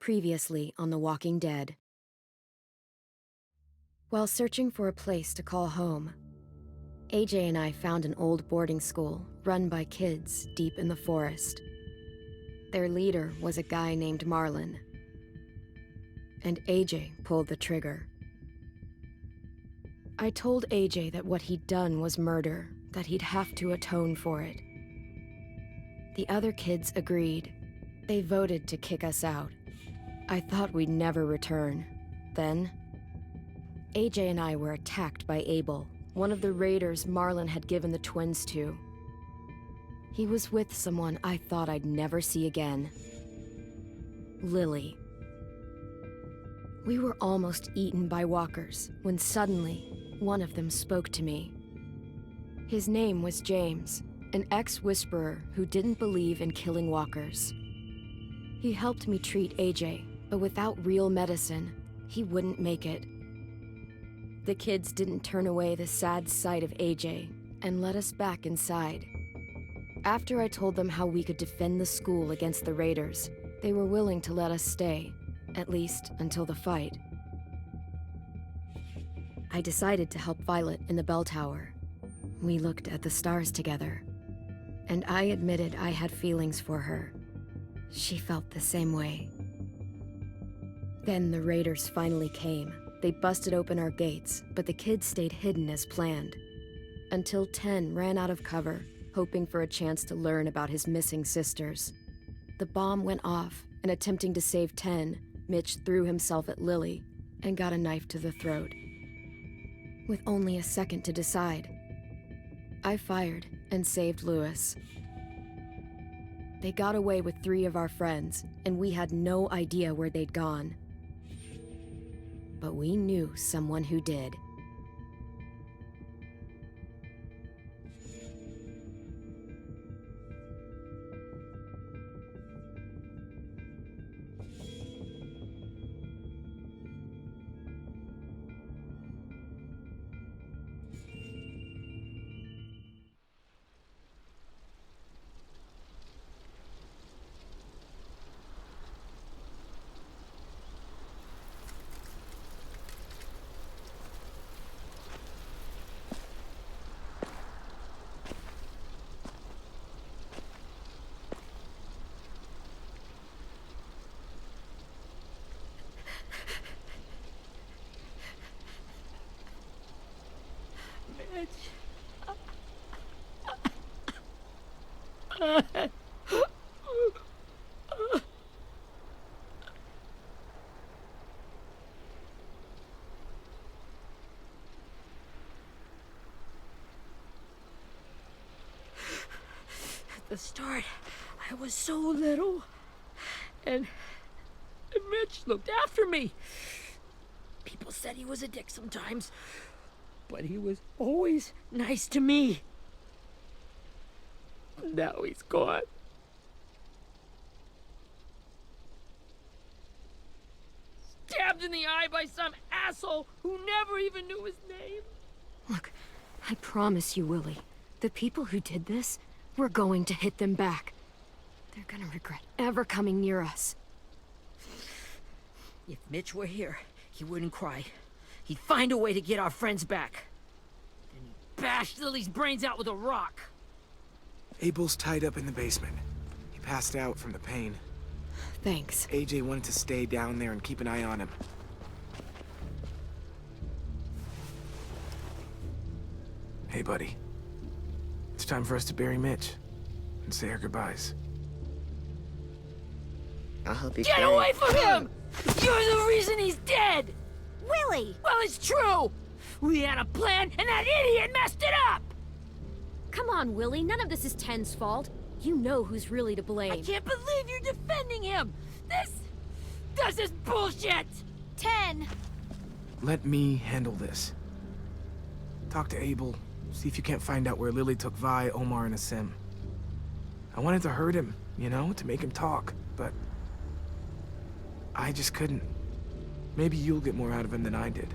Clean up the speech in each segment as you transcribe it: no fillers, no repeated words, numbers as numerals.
Previously on The Walking Dead. While searching for a place to call home, AJ and I found an old boarding school run by kids deep in the forest. Their leader was a guy named Marlon, and AJ pulled the trigger. I told AJ that what he'd done was murder, that he'd have to atone for it. The other kids agreed. They voted to kick us out. I thought we'd never return. Then, AJ and I were attacked by Abel, one of the raiders Marlon had given the twins to. He was with someone I thought I'd never see again. Lily. We were almost eaten by walkers when suddenly, one of them spoke to me. His name was James, an ex-whisperer who didn't believe in killing walkers. He helped me treat AJ, but without real medicine, he wouldn't make it. The kids didn't turn away the sad sight of AJ and let us back inside. After I told them how we could defend the school against the raiders, they were willing to let us stay, at least until the fight. I decided to help Violet in the bell tower. We looked at the stars together, and I admitted I had feelings for her. She felt the same way. Then the raiders finally came. They busted open our gates, but the kids stayed hidden as planned. Until 10 ran out of cover, hoping for a chance to learn about his missing sisters. The bomb went off, and attempting to save 10, Mitch threw himself at Lily and got a knife to the throat. With only a second to decide, I fired and saved Lewis. They got away with 3 of our friends, and we had no idea where they'd gone. But we knew someone who did. At the start, I was so little, and Mitch looked after me. People said he was a dick sometimes, but he was always nice to me. Now he's gone. Stabbed in the eye by some asshole who never even knew his name. Look, I promise you, Willie, the people who did this, we're going to hit them back. They're gonna regret ever coming near us. If Mitch were here, he wouldn't cry. He'd find a way to get our friends back. Then he'd bash Lily's brains out with a rock. Abel's tied up in the basement. He passed out from the pain. Thanks. AJ wanted to stay down there and keep an eye on him. Hey, buddy. It's time for us to bury Mitch and say our goodbyes. I'll help you. Get away from him! You're the reason he's dead! Willie! Well, it's true! We had a plan, and that idiot messed it up! Come on, Willie. None of this is Ten's fault. You know who's really to blame. I can't believe you're defending him! This is bullshit! 10! Let me handle this. Talk to Abel. See if you can't find out where Lily took Vi, Omar, and Asim. I wanted to hurt him, you know, to make him talk, but I just couldn't. Maybe you'll get more out of him than I did.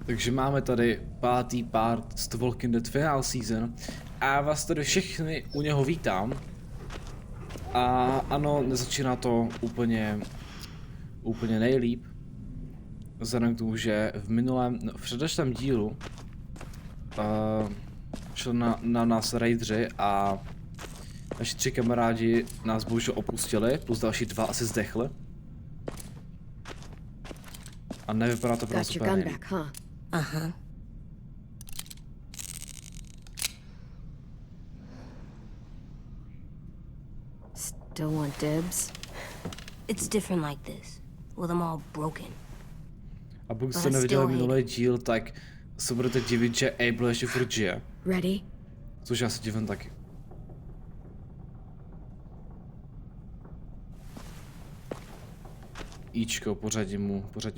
Takže máme tady 5. part z The Walking Dead Final Season a já vás tady všechny u něho vítám. A ano, nezačíná to úplně nejlíp. Vzhledem k tomu, že v předešlém dílu šel na nás raidři a naši 3 kamarádi nás bohužel opustili, plus další 2 asi zdechli. A nevypadá to pro nás úplně nejlíp. Uh-huh. Still want dibs? It's different like this, with them all broken. A pokud jste neviděli minulý díl, tak se budete divit, že Abel ještě furt žije. Ready? Což já se divím taky. Ičko, pořadí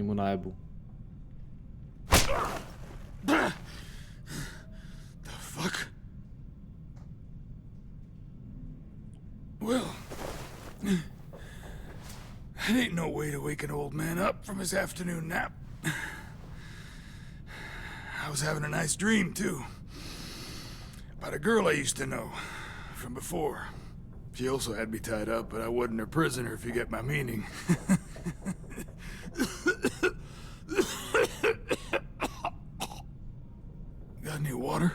mu najebu. The fuck? Well, it ain't no way to wake an old man up from his afternoon nap. I was having a nice dream, too. About a girl I used to know from before. She also had me tied up, but I wasn't her prisoner, if you get my meaning. Got any water?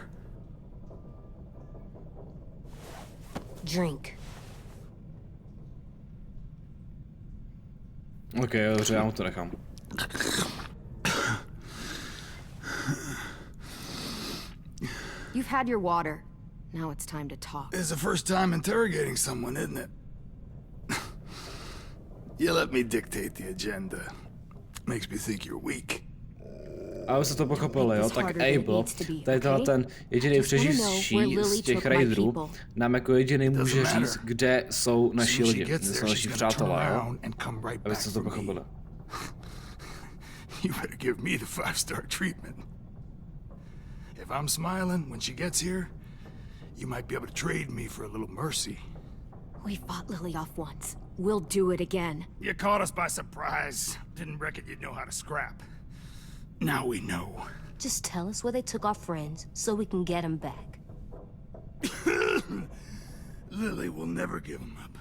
Drink. Ok, dobře, já mu to nechám. You've had your water. Now it's time to talk. It's the first time interrogating someone, isn't it? You let me dictate the agenda. Makes me think you're weak. A už se to pochopili, jo? Tak Abel, tady ten jediný přeživší z těch raiderů, nám jako jediný může říct, kde jsou naši lidi, kde jsou naši přátelé, jo? Aby jste to pochopili. You better give me the 5-star treatment. If I'm smiling when she gets here, you might be able to trade me for a little mercy. We fought Lily off once. We'll do it again. You caught us by surprise. Didn't reckon you'd know how to scrap. Now we know. Just tell us where they took our friends so we can get them back. Lily will never give them up.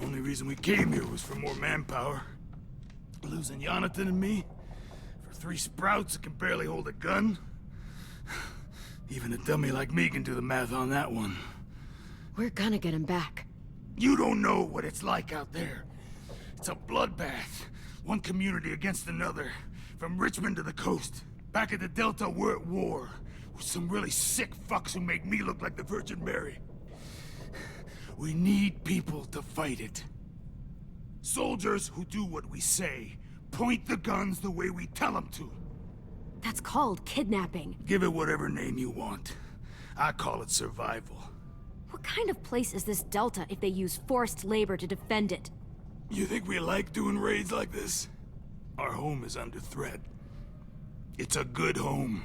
Only reason we came here was for more manpower. Losing Jonathan and me for 3 sprouts that can barely hold a gun. Even a dummy like me can do the math on that one. We're gonna get him back. You don't know what it's like out there. It's a bloodbath. One community against another. From Richmond to the coast. Back at the Delta, we're at war. With some really sick fucks who make me look like the Virgin Mary. We need people to fight it. Soldiers who do what we say. Point the guns the way we tell them to. That's called kidnapping. Give it whatever name you want. I call it survival. What kind of place is this Delta if they use forced labor to defend it? You think we like doing raids like this? Our home is under threat. It's a good home.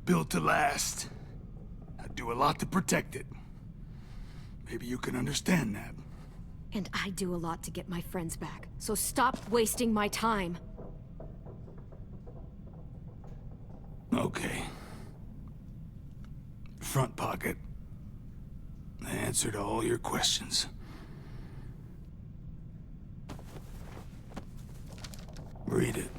Built to last. I do a lot to protect it. Maybe you can understand that. And I do a lot to get my friends back. So stop wasting my time. Okay. Front pocket. The answer to all your questions. Read it.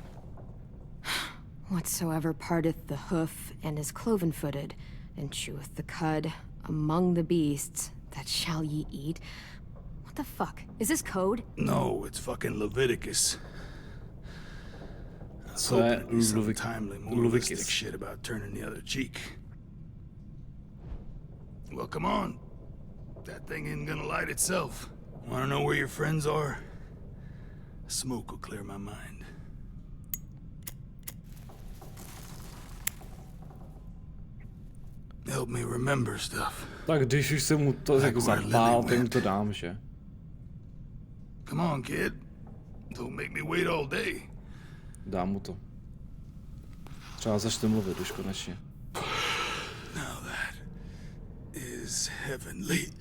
Whatsoever parteth the hoof and is cloven-footed, and cheweth the cud among the beasts, that shall ye eat. What the fuck? Is this code? No, it's fucking Leviticus. So Some timely moralistic shit about turning the other cheek. Well, come on. That thing ain't gonna light itself. Wanna know where your friends are? Smoke will clear my mind. Help me remember stuff. Tak když už jsem mu to jako zapál, tak mu to dám, že? Come on, kid. Don't make me wait all day. Dám mu to. Třeba začne mluvit už konečně. Now that is heavenly.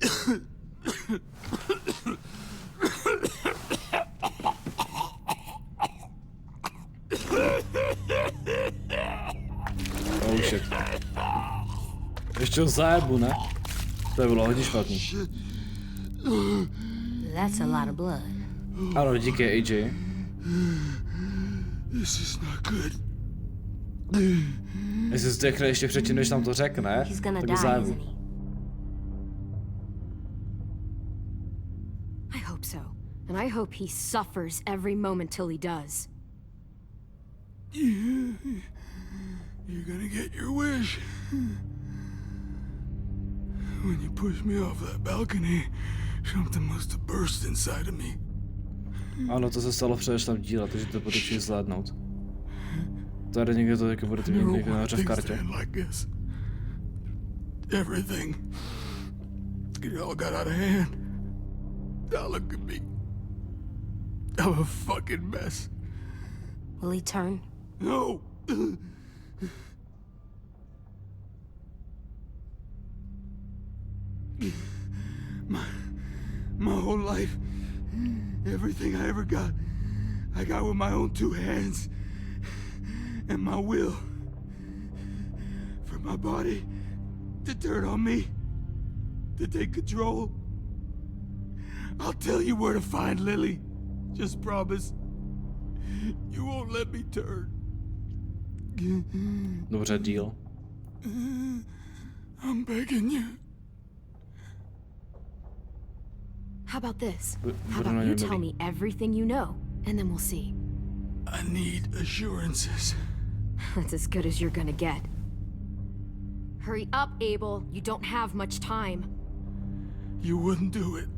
ještě zájebu, ne? To bylo hodně špatný. That's a lot of blood. Ano, díky AJ. This is not good. Jestli zdechne ještě předtím, než nám to řekne, He's gonna tak die, zájebu. isn't he? I hope so. And I hope he suffers every moment till he does. You're gonna get your wish. When you pushed me off that balcony, something must have burst inside of me. Ano, to se stalo v předešlém díle, takže to potřebuješ zvládnout. Tady někde to jako budete mít někde nahoře v kartě. Like this. Everything. It all got out of hand. Now look at me. I'm a fucking mess. Will he turn? No. My whole life, everything I ever got, I got with my own two hands and my will. For my body to turn on me, to take control. I'll tell you where to find Lily. Just promise. You won't let me turn. Dobře, deal. I'm begging you. How about this? How Budu na about you něm tell milý. me everything you know, and then we'll see. I need assurances. That's as good as you're gonna get. Hurry up, Abel. You don't have much time. You wouldn't do it.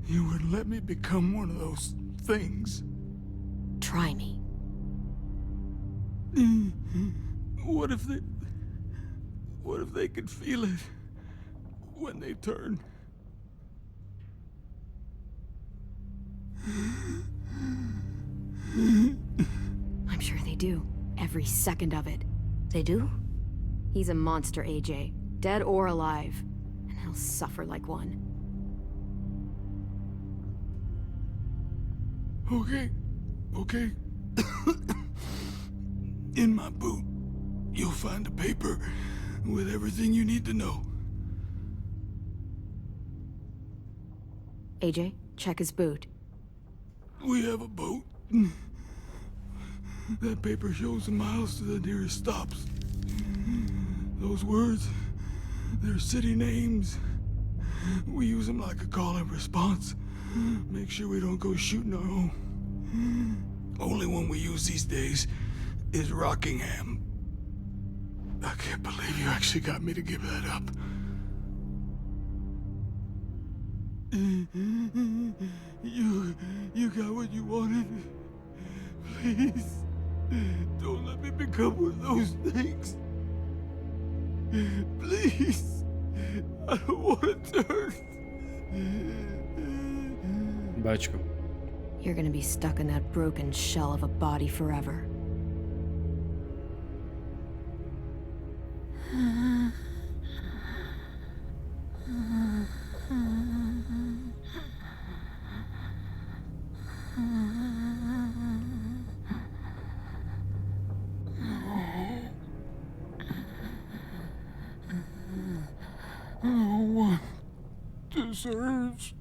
You wouldn't let me become one of those things. Try me. What if they could feel it when they turn? I'm sure they do. Every second of it. They do? He's a monster, AJ. Dead or alive. And he'll suffer like one. Okay. In my boot, you'll find a paper with everything you need to know. AJ, check his boot. We have a boat. That paper shows the miles to the nearest stops. Those words, they're city names. We use them like a call and response. Make sure we don't go shooting our own. Only one we use these days is Rockingham. I can't believe you actually got me to give that up. You got what you wanted. Please, don't let me become one of those things. Please, I don't want to turn. Báčko. You're gonna be stuck in that broken shell of a body forever. No one deserves.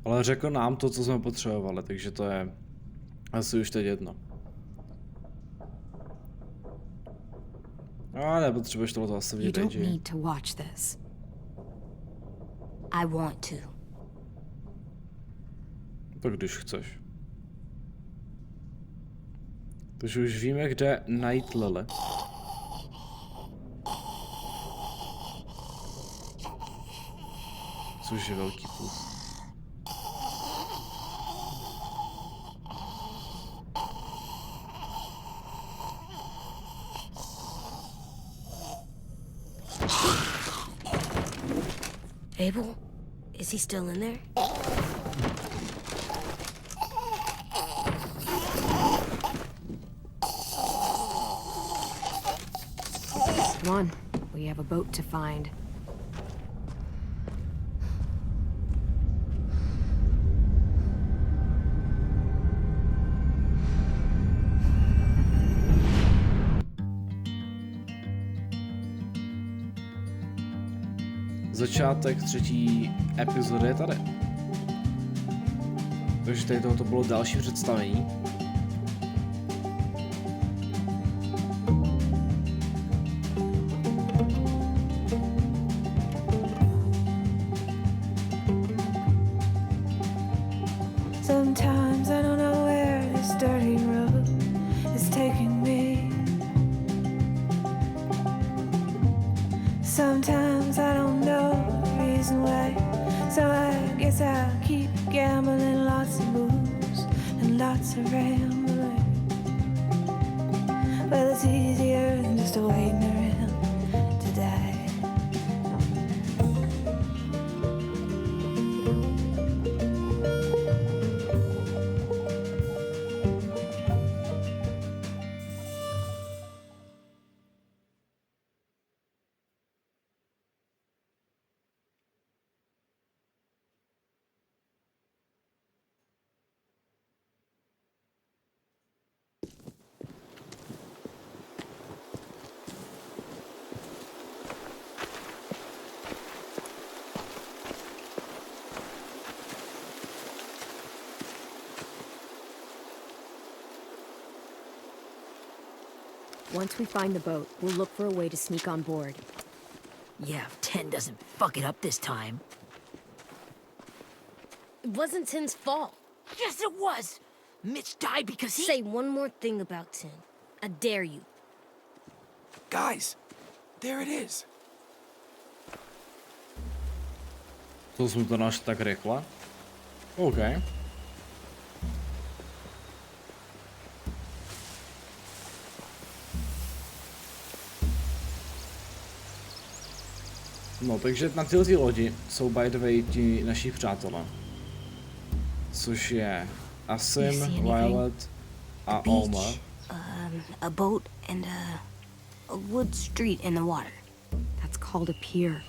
Ale řekl nám to, co jsme potřebovali, takže to je asi už teď jedno. A nepotřebuješ tohle asi You vidět, don't AJ. need to watch this. I want to. To když chceš. Takže už víme, kde najít Lily. Což je velký plus. Abel? Is he still in there? Come on, we have a boat to find. začátek třetí epizody je tady. Takže tady tohoto bylo další představení. Sometimes I don't know where this dirty road is taking me. Sometimes I don't know the reason why, so I guess I'll keep gambling, lots of moves and lots of rambling. Well, it's easier than just waiting around to die. Once we find the boat, we'll look for a way to sneak on board. Yeah, if 10 doesn't fuck it up this time. It wasn't Tin's fault. Yes, it was! Mitch died because he... Say one more thing about Tin. I dare you. Guys, there it is. To jsme to našli tak rychle. OK. No, takže na této lodi jsou by the way ti naši přátelé. Což je Asim, Violet a Omar. A boat and a wood street in the water. That's called a pier.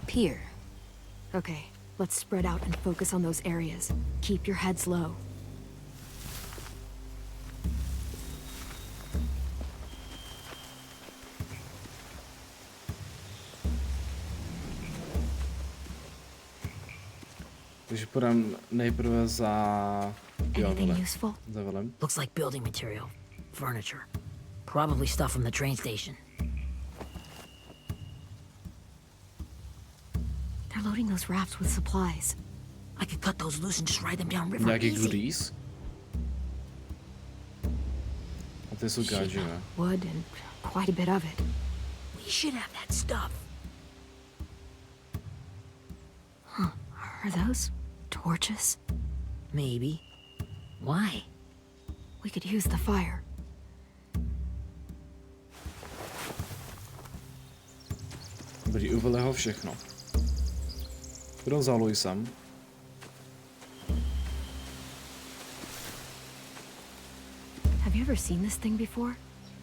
Pier. Okay, let's spread out and focus on those areas. Keep your heads low. Takže půjdeme nejprve za... Anything useful? Za velem. Looks like building material. Furniture. Probably stuff from the train station. They're loading those rafts with supplies. I could cut those loose and just ride them downriver Nějaký easy. goodies. A ty jsou gážíme. Wood and quite a bit of it. We should have that stuff. Are those torches? Maybe. Why? We could use the fire. Dobrý, uvili ho všechno. Kdo vzal Luisem? Have you ever seen this thing before?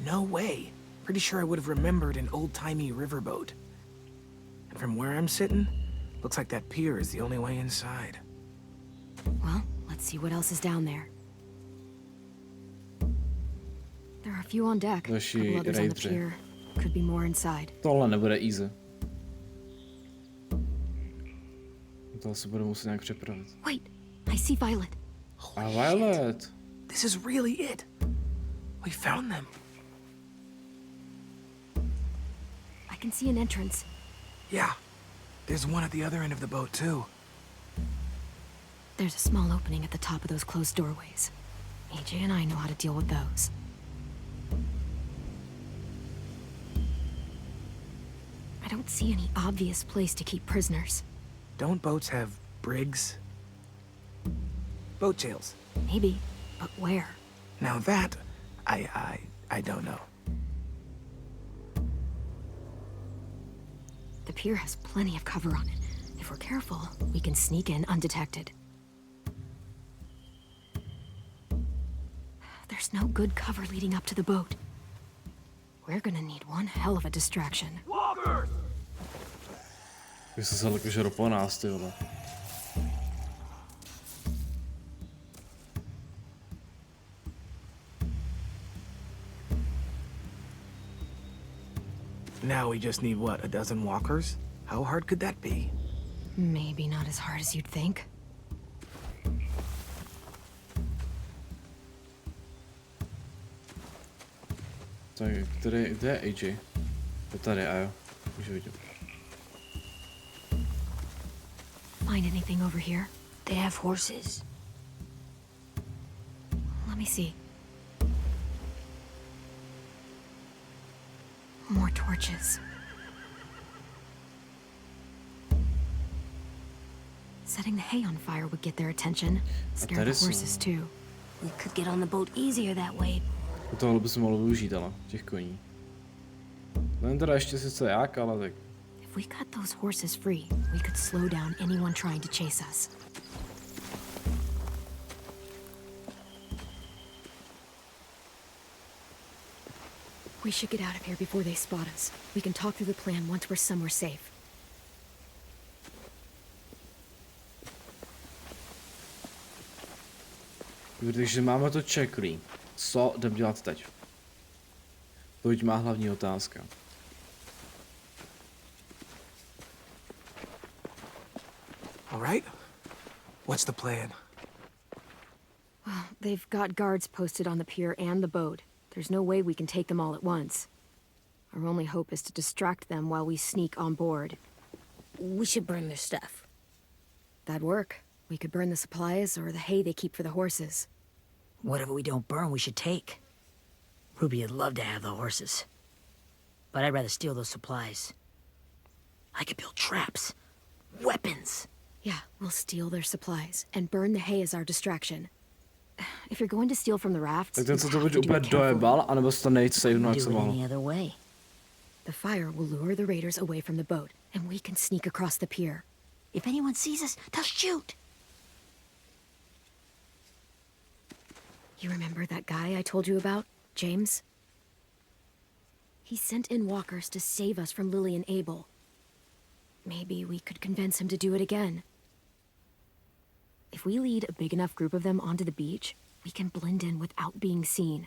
No way. Pretty sure I would have remembered an old-timey riverboat. And from where I'm sitting, looks like that pier is the only way inside. Well, let's see what else is down there. There are a few on deck. Další Couple others on the raidři. pier. Could be more inside. Tohle nebude easy. To se budu muset nějak připravit. Wait, I see Violet. A Violet! This is really it. We found them. I can see an entrance. Yeah. There's one at the other end of the boat, too. There's a small opening at the top of those closed doorways. AJ and I know how to deal with those. I don't see any obvious place to keep prisoners. Don't boats have brigs? Boat jails. Maybe, but where? Now that, I don't know. The pier has plenty of cover on it. If we're careful, we can sneak in undetected. There's no good cover leading up to the boat. We're gonna need one hell of a distraction. Vy jste se jakože po nás, ty vole. Now we just need, what, a dozen walkers? How hard could that be? Maybe not as hard as you'd think. Tak, kde je AJ? Je tady, a jo. Už ho vidím. Find anything over here? They have horses. Let me see. More torches. Setting the hay on fire would get their attention. Scare the horses too. We could get on the boat easier that way. Tohle bys mohl využít, ale těch koní. Nevím teda ještě sice jak, ale tak. If we cut those horses free, we could slow down anyone trying to chase us. We should get out of here before they spot us. We can talk through the plan once we're somewhere safe. Takže máme to checklí. Co jdem dělat teď? To je má hlavní otázka. All right. What's the plan? Well, they've got guards posted on the pier and the boat. There's no way we can take them all at once. Our only hope is to distract them while we sneak on board. We should burn their stuff. That'd work. We could burn the supplies or the hay they keep for the horses. Whatever we don't burn, we should take. Ruby would love to have the horses. But I'd rather steal those supplies. I could build traps. Weapons. Yeah, we'll steal their supplies and burn the hay as our distraction. If you're going to steal from the rafts, Tak ten se to buď úplně dojebal, anebo se to nejít savenu, jak se mohl. Any other way. The fire will lure the raiders away from the boat, and we can sneak across the pier. If anyone sees us, they'll shoot. You remember that guy I told you about, James? He sent in walkers to save us from Lily and Abel. Maybe we could convince him to do it again. If we lead a big enough group of them onto the beach, we can blend in without being seen.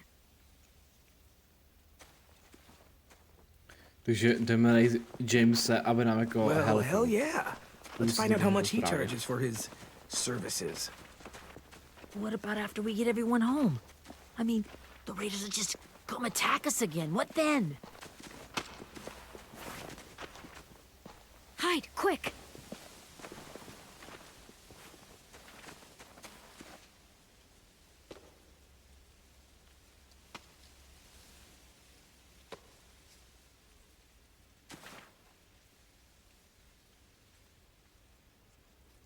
Takže jdeme najít Jamese, aby nám jako Well, hell helpil. yeah. Let's find out how much he charges for his services. What about after we get everyone home? I mean, the raiders will just come attack us again. What then? Hide, quick!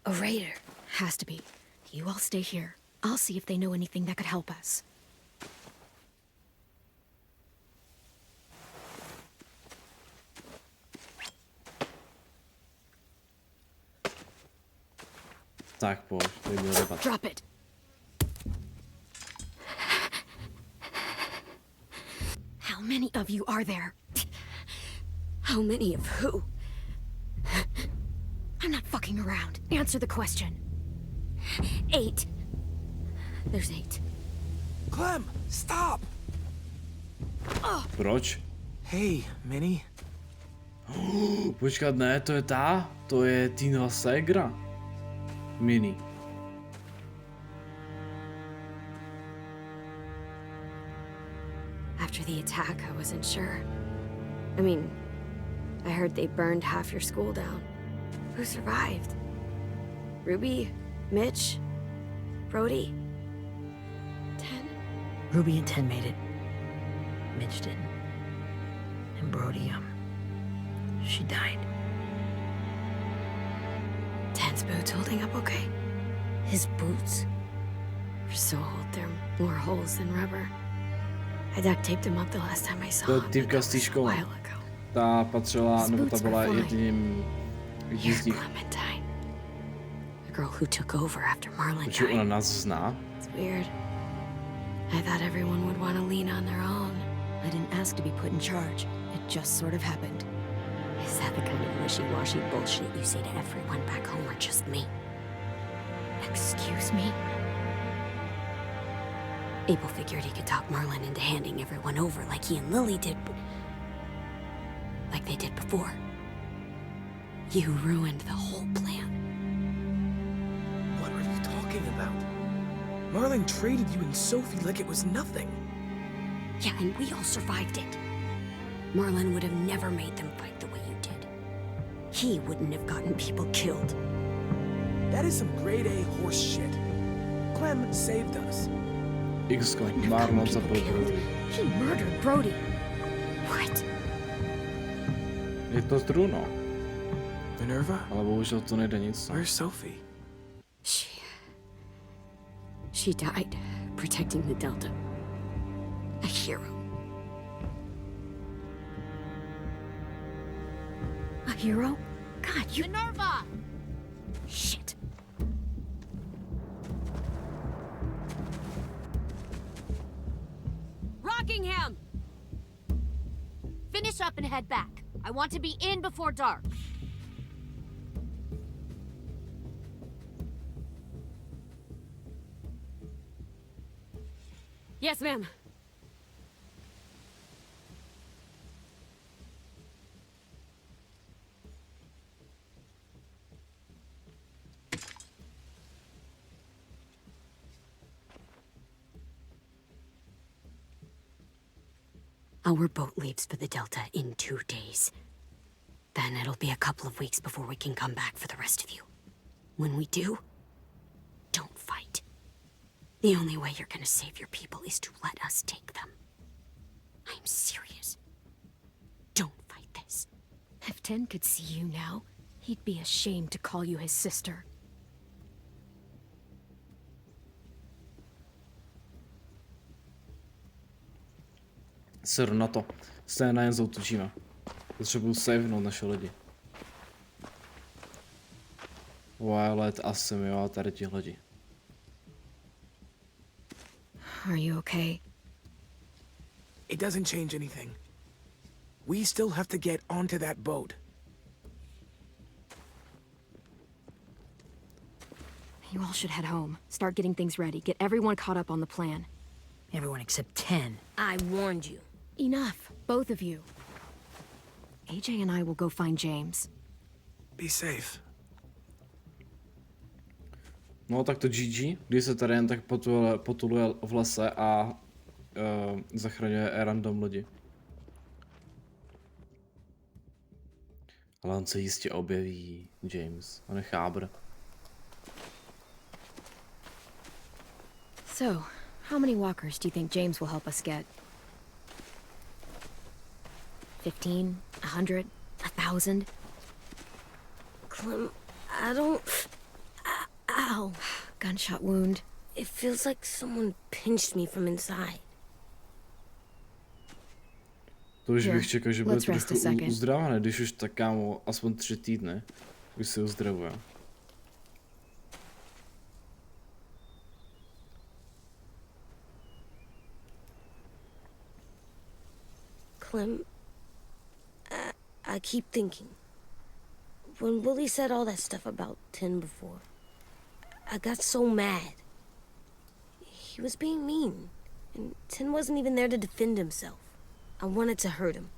A raider. Has to be. You all stay here. I'll see if they know anything that could help us. Tak pojď, to je dobat. Drop it. How many of you are there? How many of who? I'm not fucking around. Answer the question. 8. There's 8. Clem, stop! Proč? Hey, Minnie. Počkat, ne, to je ta? To je Teenova ségra. Minnie. After the attack, I wasn't sure. I mean, I heard they burned half your school down. Who survived? Ruby? Mitch? Brody? 10? Ruby and 10 made it. Mitch didn't. And Brody, she died. 10's boots holding up okay? His boots? They're so old, they're more holes than rubber. I duct taped them up the last time I saw To je them. týpka z té školy. Ta patřila, nebo ta byla jedním z nich. Clementine. The girl who took over after Marlon Protože ona died. nás zná. It's weird. I thought everyone would want to lean on their own. I didn't ask to be put in charge. It just sort of happened. Is that the kind of wishy-washy bullshit you say to everyone back home or just me? Excuse me? Abel figured he could talk Marlon into handing everyone over like he and Lily did, like they did before. You ruined the whole plan. What are you talking about? Marlon traded you and Sophie like it was nothing. Yeah, and we all survived it. Marlon would have never made them fight the way you did. He wouldn't have gotten people killed. That is some grade A horse shit. Clem saved us. X-ko Marlon zabil Brody. He murdered Brody. What? Je to true, no. Minerva? Ale bohužel to nejde nic. Where's Sophie? She died protecting the Delta. A hero. A hero? God, you... Minerva! Shit. Rockingham! Finish up and head back. I want to be in before dark. Yes, ma'am. Our boat leaves for the Delta in 2 days. Then it'll be a couple of weeks before we can come back for the rest of you. When we do, don't fight. The only way you're gonna save your people is to let us take them. I'm serious. Don't fight this. If Tin could see you now, he'd be ashamed to call you his sister. Ser na to. Stejně na jen zautočíme. Potřebuju savenout naše lidi. Violet a Semio a tady ti lidi. Are you okay? It doesn't change anything. We still have to get onto that boat. You all should head home. Start getting things ready. Get everyone caught up on the plan. Everyone except 10. I warned you. Enough, both of you. AJ and I will go find James. Be safe. No tak to GG, když se tady jen tak potuluje v lese a zachraňuje random lidi. Ale on se jistě objeví, James, on je chábr. So, how many walkers do you think James will help us get? 15? 100? 1,000? Clem, I don't... Ow. Gunshot wound. It feels like someone pinched me from inside. To už Here, bych čekal, že bude let's rest a trochu second. uzdravené, když už tak kámo, aspoň 3 týdny, už se uzdravuje. Clem, I keep thinking. When Willie said all that stuff about Tin before, I got so mad. He was being mean, and Tin wasn't even there to defend himself. I wanted to hurt him.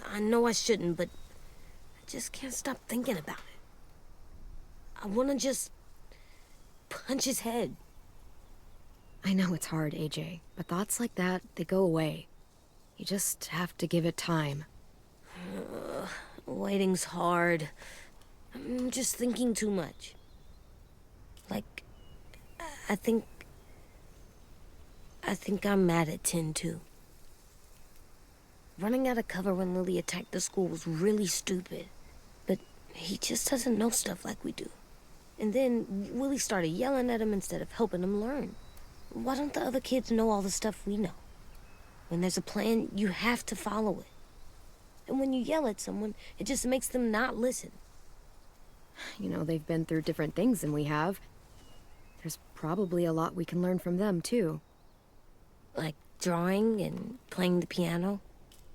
I know I shouldn't, but I just can't stop thinking about it. I want to just punch his head. I know it's hard, AJ, but thoughts like that, they go away. You just have to give it time. Waiting's hard. I'm just thinking too much. Like, I think I'm mad at Tin, too. Running out of cover when Lily attacked the school was really stupid. But he just doesn't know stuff like we do. And then Willie started yelling at him instead of helping him learn. Why don't the other kids know all the stuff we know? When there's a plan, you have to follow it. And when you yell at someone, it just makes them not listen. You know, they've been through different things than we have. There's probably a lot we can learn from them, too. Like drawing and playing the piano.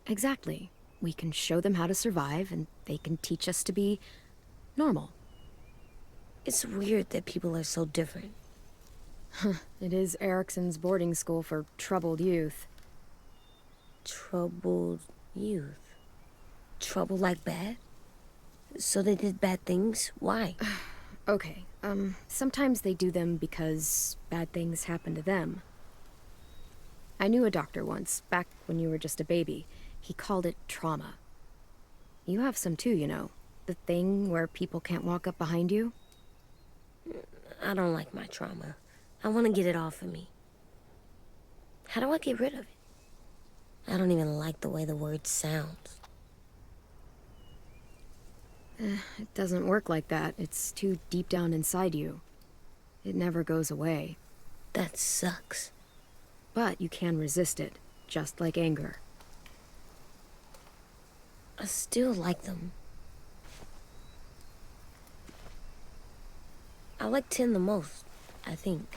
Exactly. We can show them how to survive, and they can teach us to be normal. It's weird that people are so different. It is Erickson's boarding school for troubled youth. Troubled youth. Trouble like bad? So they did bad things? Why? Okay, sometimes they do them because bad things happen to them. I knew a doctor once, back when you were just a baby. He called it trauma. You have some too, you know. The thing where people can't walk up behind you. I don't like my trauma. I want to get it off of me. How do I get rid of it? I don't even like the way the word sounds. It doesn't work like that. It's too deep down inside you. It never goes away. That sucks. But you can resist it, just like anger. I still like them. I like Tin the most, I think.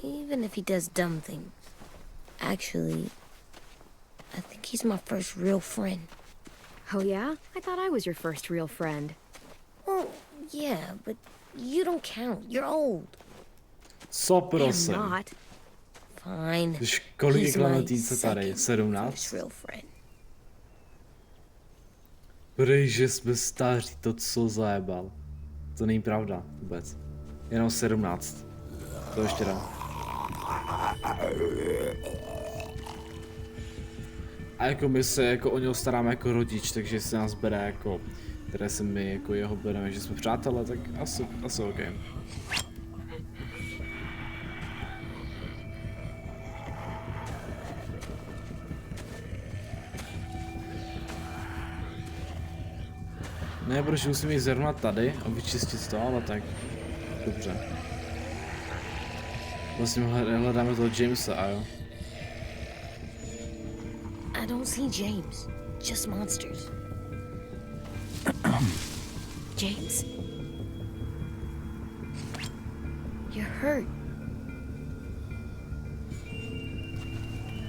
Even if he does dumb things. Actually, I think he's my first real friend. Oh yeah? I thought I was your first real friend. Well, yeah, but you don't count. You're old. Co I'm prosím? not. Fine. Když kolik He's my Klementince tady? second 17? first real friend. Protože jsme staří, to co zajebal. To není pravda vůbec. Jenom 17. To ještě dám. A jako my se jako o něho staráme jako rodič, takže se nás bere jako, které se my jako jeho bereme, že jsme přátelé, tak asi OK. Ne, protože musím jít zrovna tady a vyčistit to, ale tak dobře. Vlastně hledáme toho Jamesa, a jo. I don't see James. Just monsters. James? You're hurt.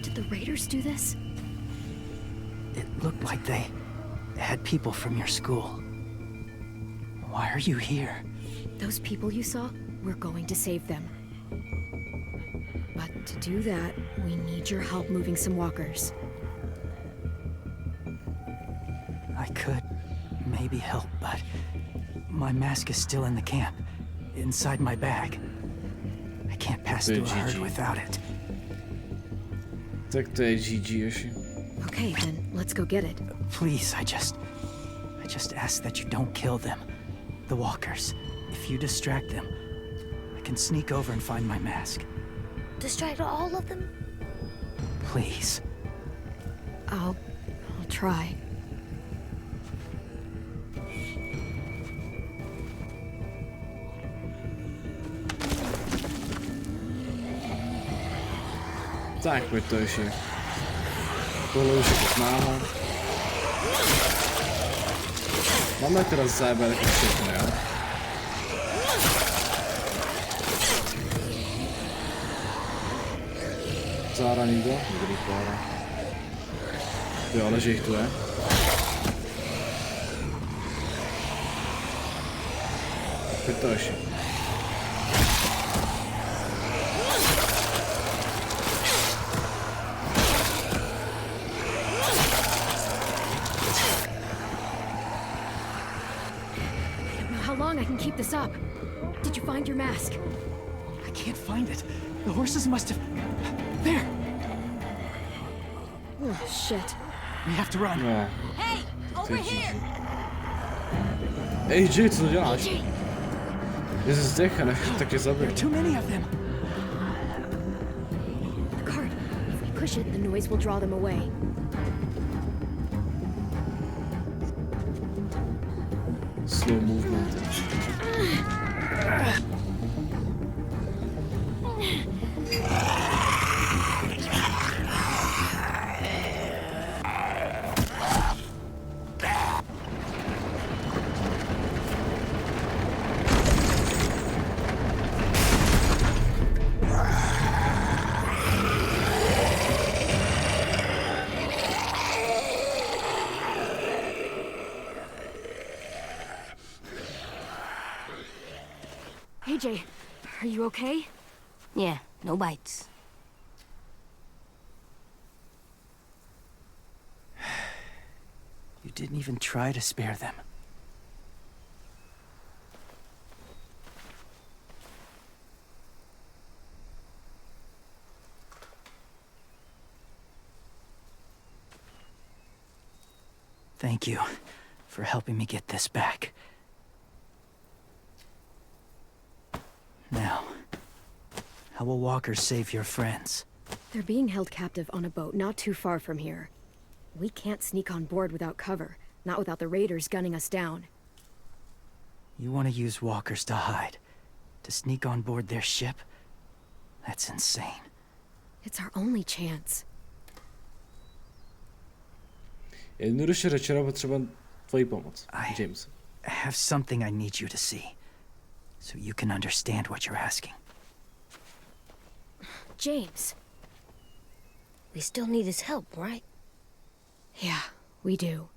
Did the raiders do this? It looked like they had people from your school. Why are you here? Those people you saw, we're going to save them. But to do that, we need your help moving some walkers. I could maybe help, but my mask is still in the camp, inside my bag. I can't pass through a herd without it. Tak to je GG ještě. Okay, then let's go get it. Please, I just ask that you don't kill them. The walkers. If you distract them, I can sneak over and find my mask. Distract all of them? Please. I'll try. Tak, pojď to ještě. Tohle už je známo. Máme teda zájebe jako všechno, jo? Zára nikdo? Dobrý pára. Jo, ale že jich tu je. Pojď to ještě. I can keep this up. Did you find your mask? I can't find it. The horses must have... There! Oh, shit. We have to run. No. Hey, over here! AJ, co děláš? Jsi zdech, tak je There zabil. are too many of them. The cart. If we push it, the noise will draw them away. Slow movement. AJ, are you okay? Yeah, no bites. You didn't even try to spare them. Thank you for helping me get this back. Now, how will walkers save your friends? They're being held captive on a boat not too far from here. We can't sneak on board without cover, not without the raiders gunning us down. You want to use walkers to hide? To sneak on board their ship? That's insane. It's our only chance. Jednoduše řečeno potřeba tvoji pomoc, James. I have something I need you to see, so you can understand what you're asking. James. We still need his help, right? Yeah, we do.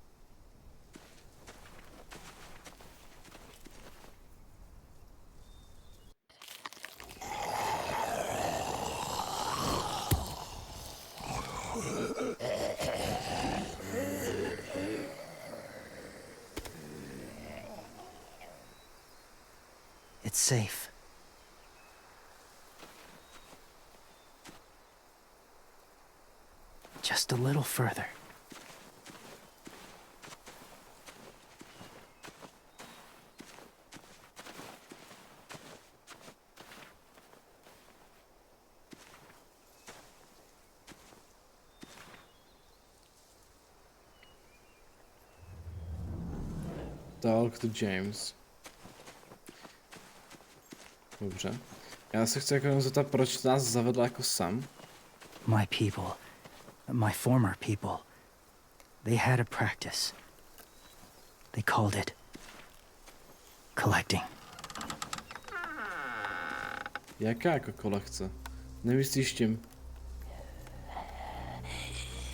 It's safe. Just a little further. Talk to James. Dobře. Já se chci jako zeptat, proč nás zavedla jako sem? My people, my former people, they had a practice. They called it collecting. Jaká jako kolekce? Nemyslíš tím?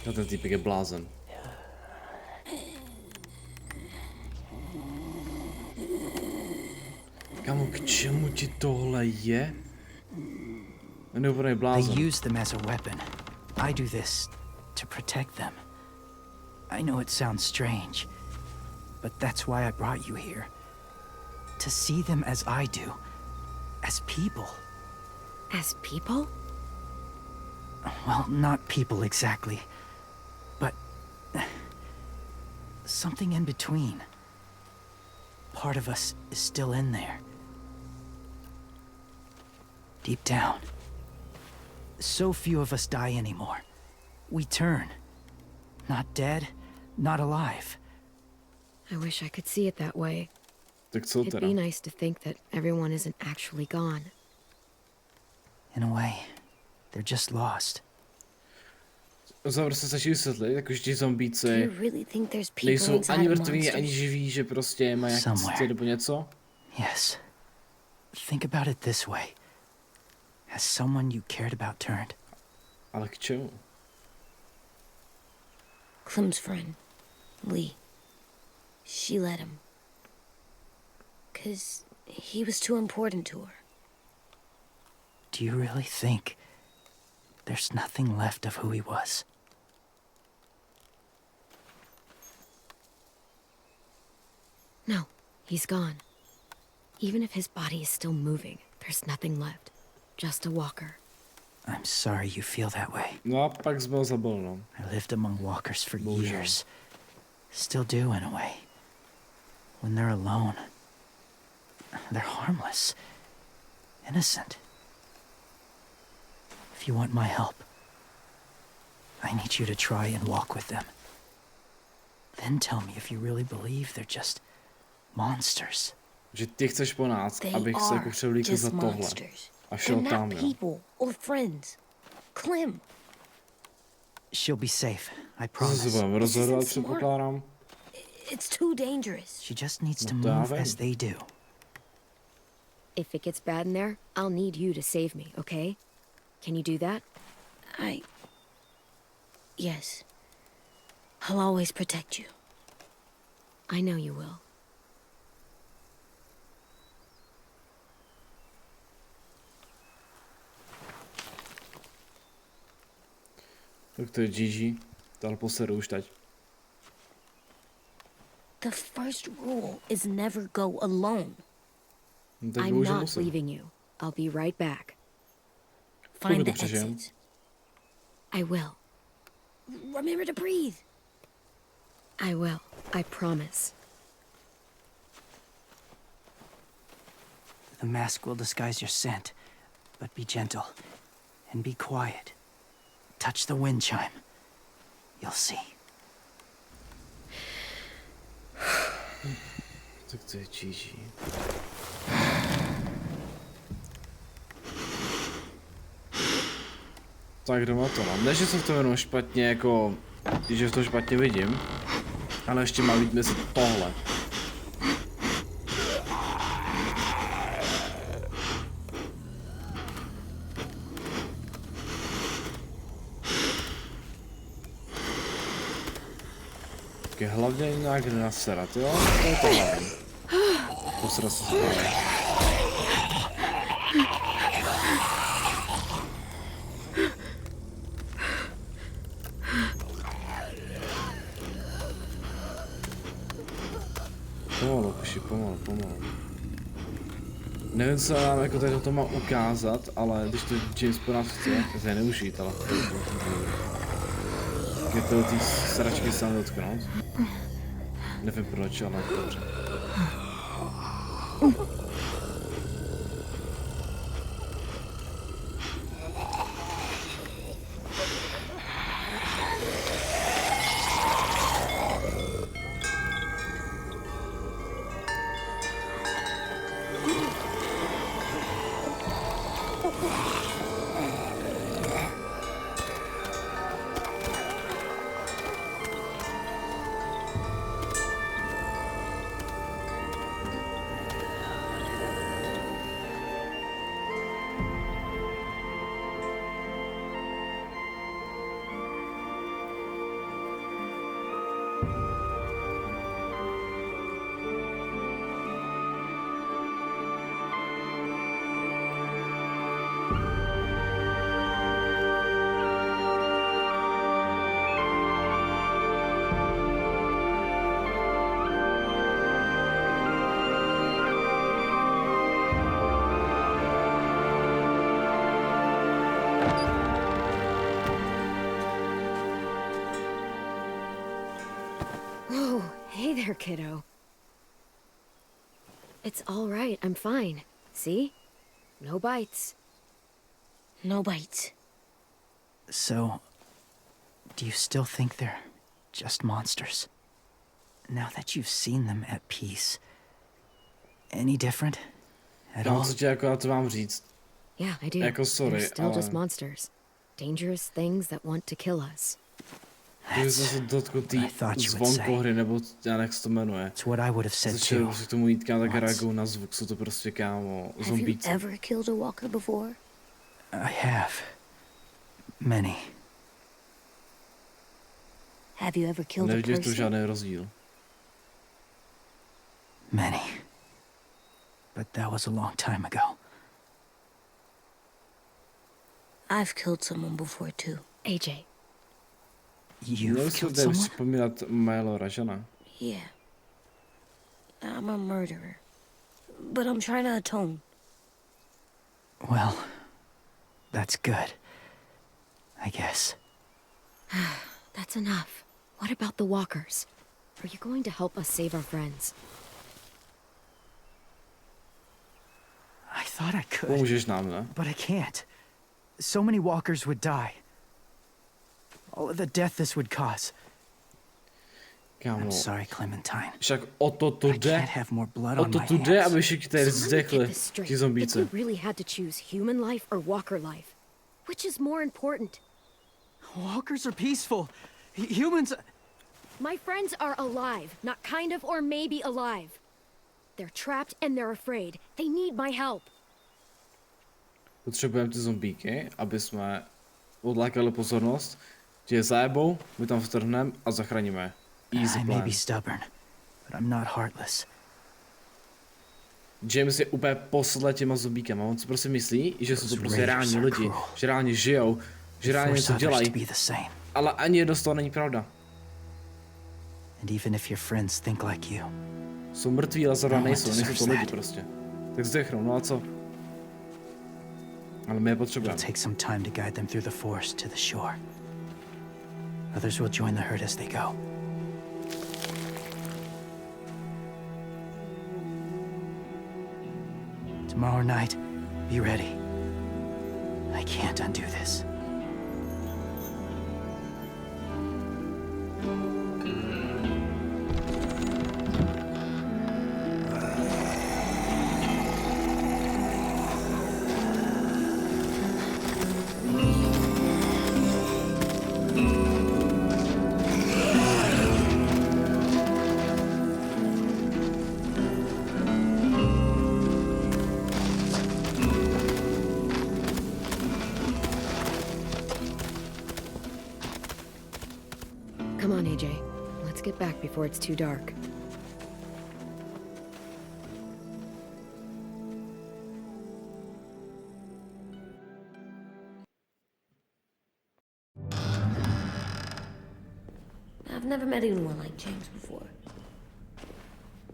No ten týpek je blázen. Kámo, k čemu ti tohle je? They use them as a weapon. I do this to protect them. I know it sounds strange, but that's why I brought you here. To see them as I do. As people. As people? Well, not people exactly, but something in between. Part of us is still in there. Deep down. So few of us die anymore. We turn. Not dead, not alive. I wish I could see it that way. Tak co It'd teda? be nice to think that everyone isn't actually gone. In a way, they're just lost. Zavr se stačí vysvětlit, jakože ti Do zombíci you really think there's people nejsou inside ani of mrtví, monsters? ani živí, že prostě mají jak Somewhere. cítit nebo něco? Yes. Think about it this way. Has someone you cared about turned? Ale k čemu? Clem's friend, Lee. She let him. 'Cause he was too important to her. Do you really think there's nothing left of who he was? No, he's gone. Even if his body is still moving, there's nothing left. Just a walker. I'm sorry you feel that way. No a pak jsme ho zabil, no. I lived among walkers for Bohužel. years. Still do in a way. When they're alone, they're harmless. Innocent. If you want my help, I need you to try and walk with them. Then tell me if you really believe they're just monsters. Že ty chceš po nás, They abych se jako are převlíkl just za tohle. monsters. A šel They're tam, not jo. people or friends. Clem, She'll be safe, I Co se promise. budeme rozhodovat, This isn't smart. předpokládám? it's too dangerous. She just needs to No to já move vím. as they do. If it gets bad in there, I'll need you to save me, okay? Can you do that? Yes. I'll always protect you. I know you will. Tak to je GG. Dal poseru už teď. The first rule is never go alone. No teď I'm bohužel not musím. leaving you. I'll be right back. Find to the přežijem. exits. I will. Remember to breathe. I will. I promise. The mask will disguise your scent, but be gentle and be quiet. Touch the wind chime. You'll see. Tak to je GG. Tak jdeme to, no. Ne, že se v tom jenom špatně, jako, že v tom špatně vidím, ale ještě má být mezi tohle. Tak je hlavně nějak naserat, jo? To je to hlavně. Posrat se spolu. Pomalu, kuši, pomalu. Nevím, co nám jako tady to má ukázat, ale když to James po nás chce, tak je neužít, ale je to ty sračky sám dotknout. Nevím proč, ale dobře. Whoa, hey there, kiddo. It's all right, I'm fine. See? No bites. No bites. So, do you still think they're just monsters? Now that you've seen them at peace, any different at all? Co tě jako já to mám říct? Yeah, I do. Jako sorry, They're still ale... just monsters. Dangerous things that want to kill us. Kdyby jsem se dotkl tý zvonkohry, nebo jak se to jmenuje. It's what I would have said Začal too. si k tomu jít, tak reagují na zvuk, jsou to prostě kámo, zombíci. Have you ever killed a walker before? I have. Many. Have you ever killed a Neviděl tu person? žádný rozdíl. Many. But that was a long time ago. I've killed someone before too. AJ. You've killed someone? Vzpomínat Mylora, že ne? Yeah. I'm a murderer. But I'm trying to atone. Well, that's good. I guess. That's enough. What about the walkers? Are you going to help us save our friends? I thought I could. Pomůžeš nám, ne? But I can't. So many walkers would die. All of the death this would cause. Kámo, I'm sorry, Clementine. však o to tu I jde. can't have more blood O on to my tu jde, hands. aby všichni tady So let me zdechli, get this straight. ti If zombíci. you really had to choose human life or walker life, which is more important? Walkers are peaceful. Humans... My friends are alive, not kind of or maybe alive. They're trapped and they're afraid. They need my help. Potřebujeme ty zombíky, aby jsme odlákali pozornost, že je zajebou, my tam vtrhneme a zachráníme. Easy I may plan. be stubborn, but I'm not heartless. James je úplně posedle těma zombíkama, on si prostě myslí, že jsou to Those prostě raiders reální are lidi, cruel. že reálně žijou, že reálně něco Force others to dělají, be the same. ale ani jedno z toho není pravda. And even if your friends think like you, Jsou mrtví, ale zrovna No one nejsou to deserves lidi that. prostě. Tak zdechnou, no a co? Ale my je it'll potřebujeme. take some time to guide them through the forest to the shore. Others will join the herd as they go. Tomorrow night, be ready. I can't undo this. Come on, AJ. Let's get back before it's too dark. I've never met anyone like James before.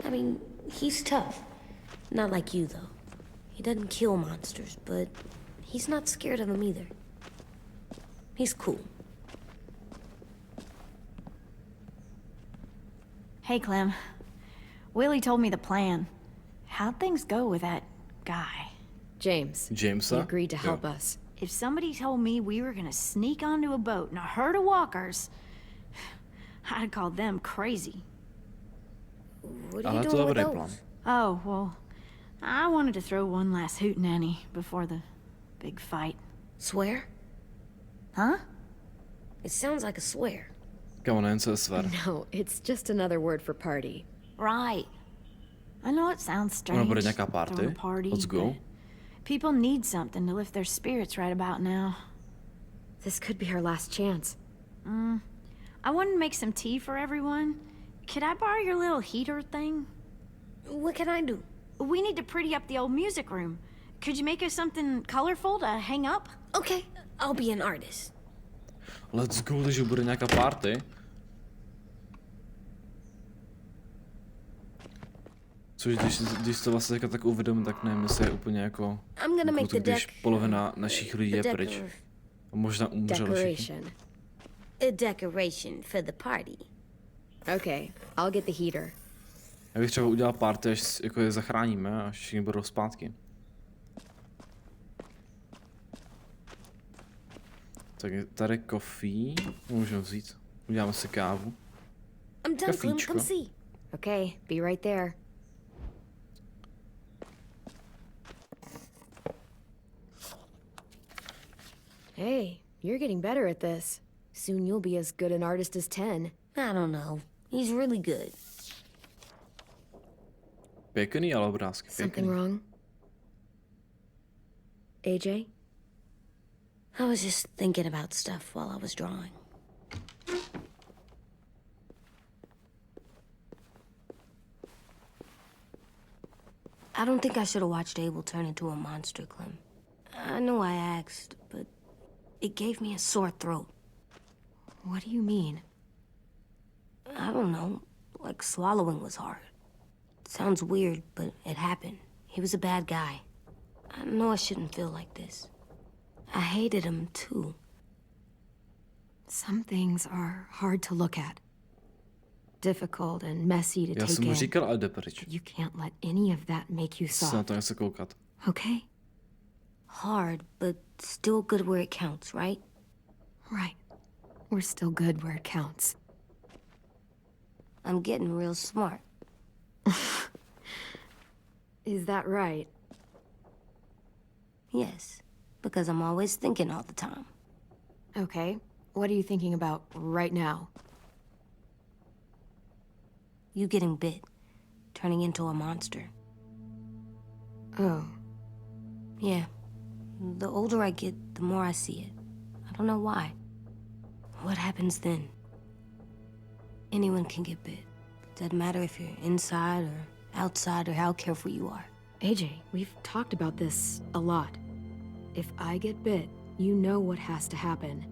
I mean, he's tough. Not like you, though. He doesn't kill monsters, but he's not scared of them either. He's cool. Hey, Clem. Willie told me the plan. How'd things go with that guy? James. James, He agreed to help us. If somebody told me we were gonna sneak onto a boat in a herd of walkers, I'd call them crazy. What are you doing with those? plan. Oh, well, I wanted to throw one last hootenanny before the big fight. Swear? Huh? It sounds like a swear. Kámo, nejen se svar. No, it's just another word for party. Right. I know it sounds strange. Bude nějaká throwing party? a party, Let's go. but people need something to lift their spirits right about now. This could be our last chance. I wanted to make some tea for everyone. Could I borrow your little heater thing? What can I do? We need to pretty up the old music room. Could you make us something colorful to hang up? Okay, I'll be an artist. Let's go, takže bude nějaká party. Což když to vlastně tak uvědomím, tak nevím, jestli je úplně jako... I'm gonna make the když deck... polovina našich lidí je pryč. A možná umřelo všichni. Decoration. A decoration for the party. Okay, I'll get the heater. Já bych třeba udělal party, až jako je zachráníme, až všichni budou zpátky. Tak je tady coffee, můžeme vzít. Uděláme si kávu. I'm done, Clem. Kafíčko. Come see. Okay, be right there. Hey, you're getting better at this. Soon you'll be as good an artist as 10. I don't know. He's really good. Pěkný, ale obrázky. Something Pěkný. wrong? AJ? I was just thinking about stuff while I was drawing. I don't think I should have watched Abel turn into a monster, Clem. I know I asked, but it gave me a sore throat. What do you mean? I don't know. Like swallowing was hard. It sounds weird, but it happened. He was a bad guy. I know I shouldn't feel like this. I hated him, too. Some things are hard to look at. Difficult and messy to Já take jsem mu in. říkal, ale jde pryč. You can't let any of that make you Se na soft, to nechce koukat. okay? Hard, but still good where it counts, right? Right. We're still good where it counts. I'm getting real smart. Is that right? Yes, because I'm always thinking all the time. Okay. What are you thinking about right now? You getting bit, turning into a monster. Oh. Yeah. The older I get, the more I see it. I don't know why. What happens then? Anyone can get bit. Doesn't matter if you're inside or outside or how careful you are. AJ, we've talked about this a lot. If I get bit, you know what has to happen.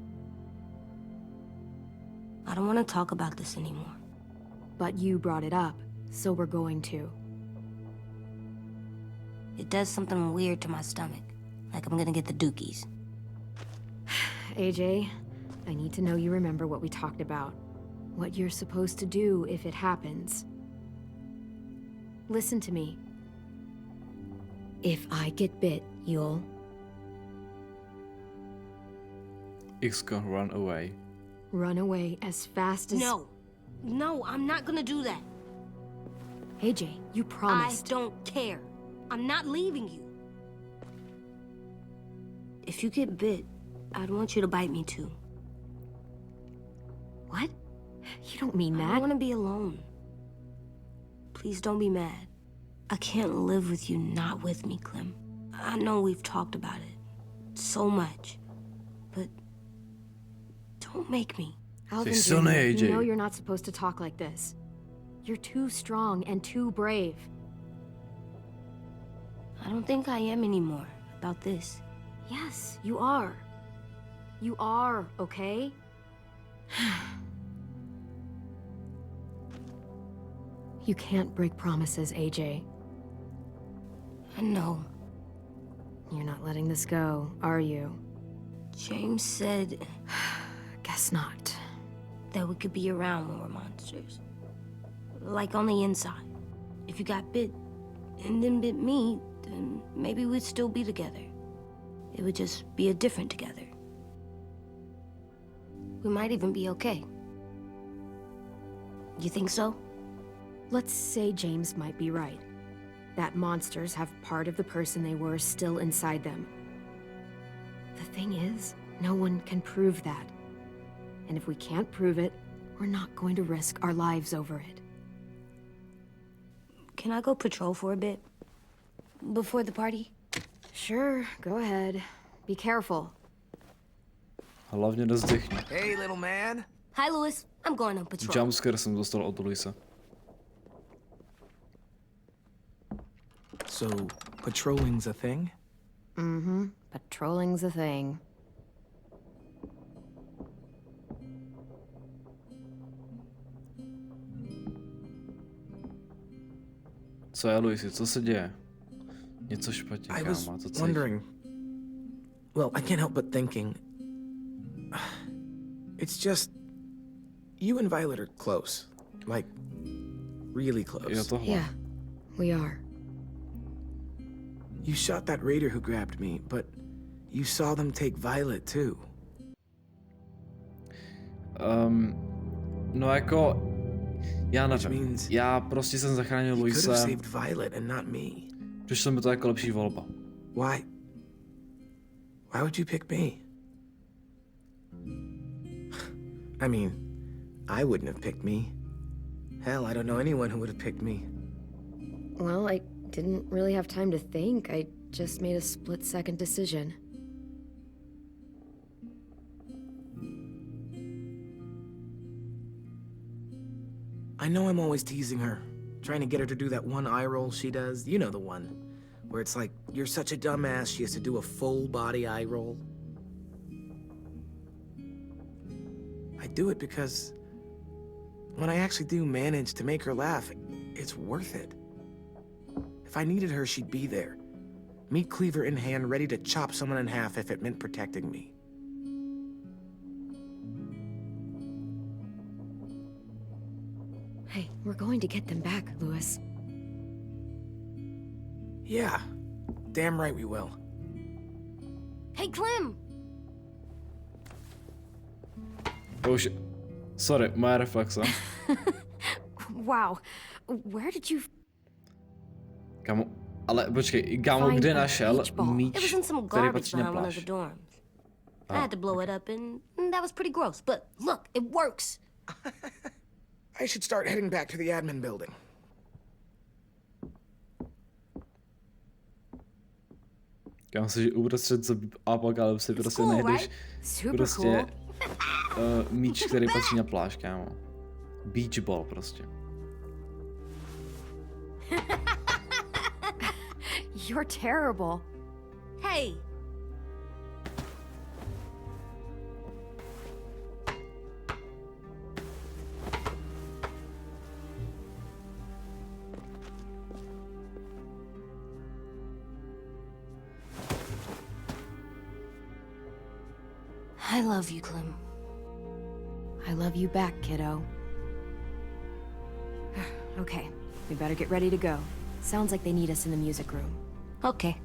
I don't want to talk about this anymore. But you brought it up, so we're going to. It does something weird to my stomach. Like I'm gonna get the dookies. AJ, I need to know you remember what we talked about. What you're supposed to do if it happens. Listen to me. If I get bit, you'll... X-ko, run away. Run away as fast as... No, I'm not gonna do that. AJ, you promised. I don't care. I'm not leaving you. If you get bit, I'd want you to bite me too. What? You don't mean I that. don't want to be alone. Please don't be mad. I can't live with you not with me, Clem. I know we've talked about it so much, but don't make me. Alvin Say so, Jr., AJ. you know you're not supposed to talk like this. You're too strong and too brave. I don't think I am anymore about this. Yes, you are. You are, okay? You can't break promises, AJ. I know. You're not letting this go, are you? James said Guess not. that we could be around when we're monsters. Like on the inside. If you got bit and then bit me, then maybe we'd still be together. It would just be a different together. We might even be okay. You think so? Let's say James might be right. That monsters have part of the person they were still inside them. The thing is, no one can prove that. And if we can't prove it, we're not going to risk our lives over it. Can I go patrol for a bit? Before the party? Sure, go ahead. Be careful. Hlavně nezdechni. Hey, little man. Hi, Louis. I'm going on patrol. Jumpscare jsem dostal od Luise. So, patrolling's a thing? Mm-hmm. Patrolling's a thing. Co je, Luisi, co se děje? Něco špatně, I was kámo, to cítíš. wondering. Well, I can't help but thinking. It's just you and Violet are close, like really close. Jo, tohle. Yeah, we are. You shot that raider who grabbed me, but you saw them take Violet too. No jako, já Which nevím. means Já prostě jsem zachránil you could have Luise. saved Violet and not me. Přišlo mi to jako lepší volba. Why? Why would you pick me? I mean, I wouldn't have picked me. Hell, I don't know anyone who would have picked me. Well, I didn't really have time to think. I just made a split-second decision. I know I'm always teasing her, trying to get her to do that one eye roll she does. You know the one, where it's like, you're such a dumbass, she has to do a full body eye roll. I do it because when I actually do manage to make her laugh, it's worth it. If I needed her, she'd be there. Meat cleaver in hand, ready to chop someone in half if it meant protecting me. Hey, we're going to get them back, Louis. Yeah, damn right we will. Hey, Clem! Oh shit. Sorry, moje reflexe. Wow, where did you... Kámo, ale počkej, kámo, Find kde a našel beach ball. It was míč, in some který garbage patří na behind one of pláž? the dorms. I had to blow it up, and that was pretty gross. But look, it works. I should start heading back to the admin building. Kámo, jsi uprostřed apokalypsy, prostě cool, najdeš right? Super prostě cool. míč, který patří na pláž, kámo. Beach ball prostě. You're terrible. Hey! I love you, Clem. I love you back, kiddo. Okay, we better get ready to go. Sounds like they need us in the music room. Okay.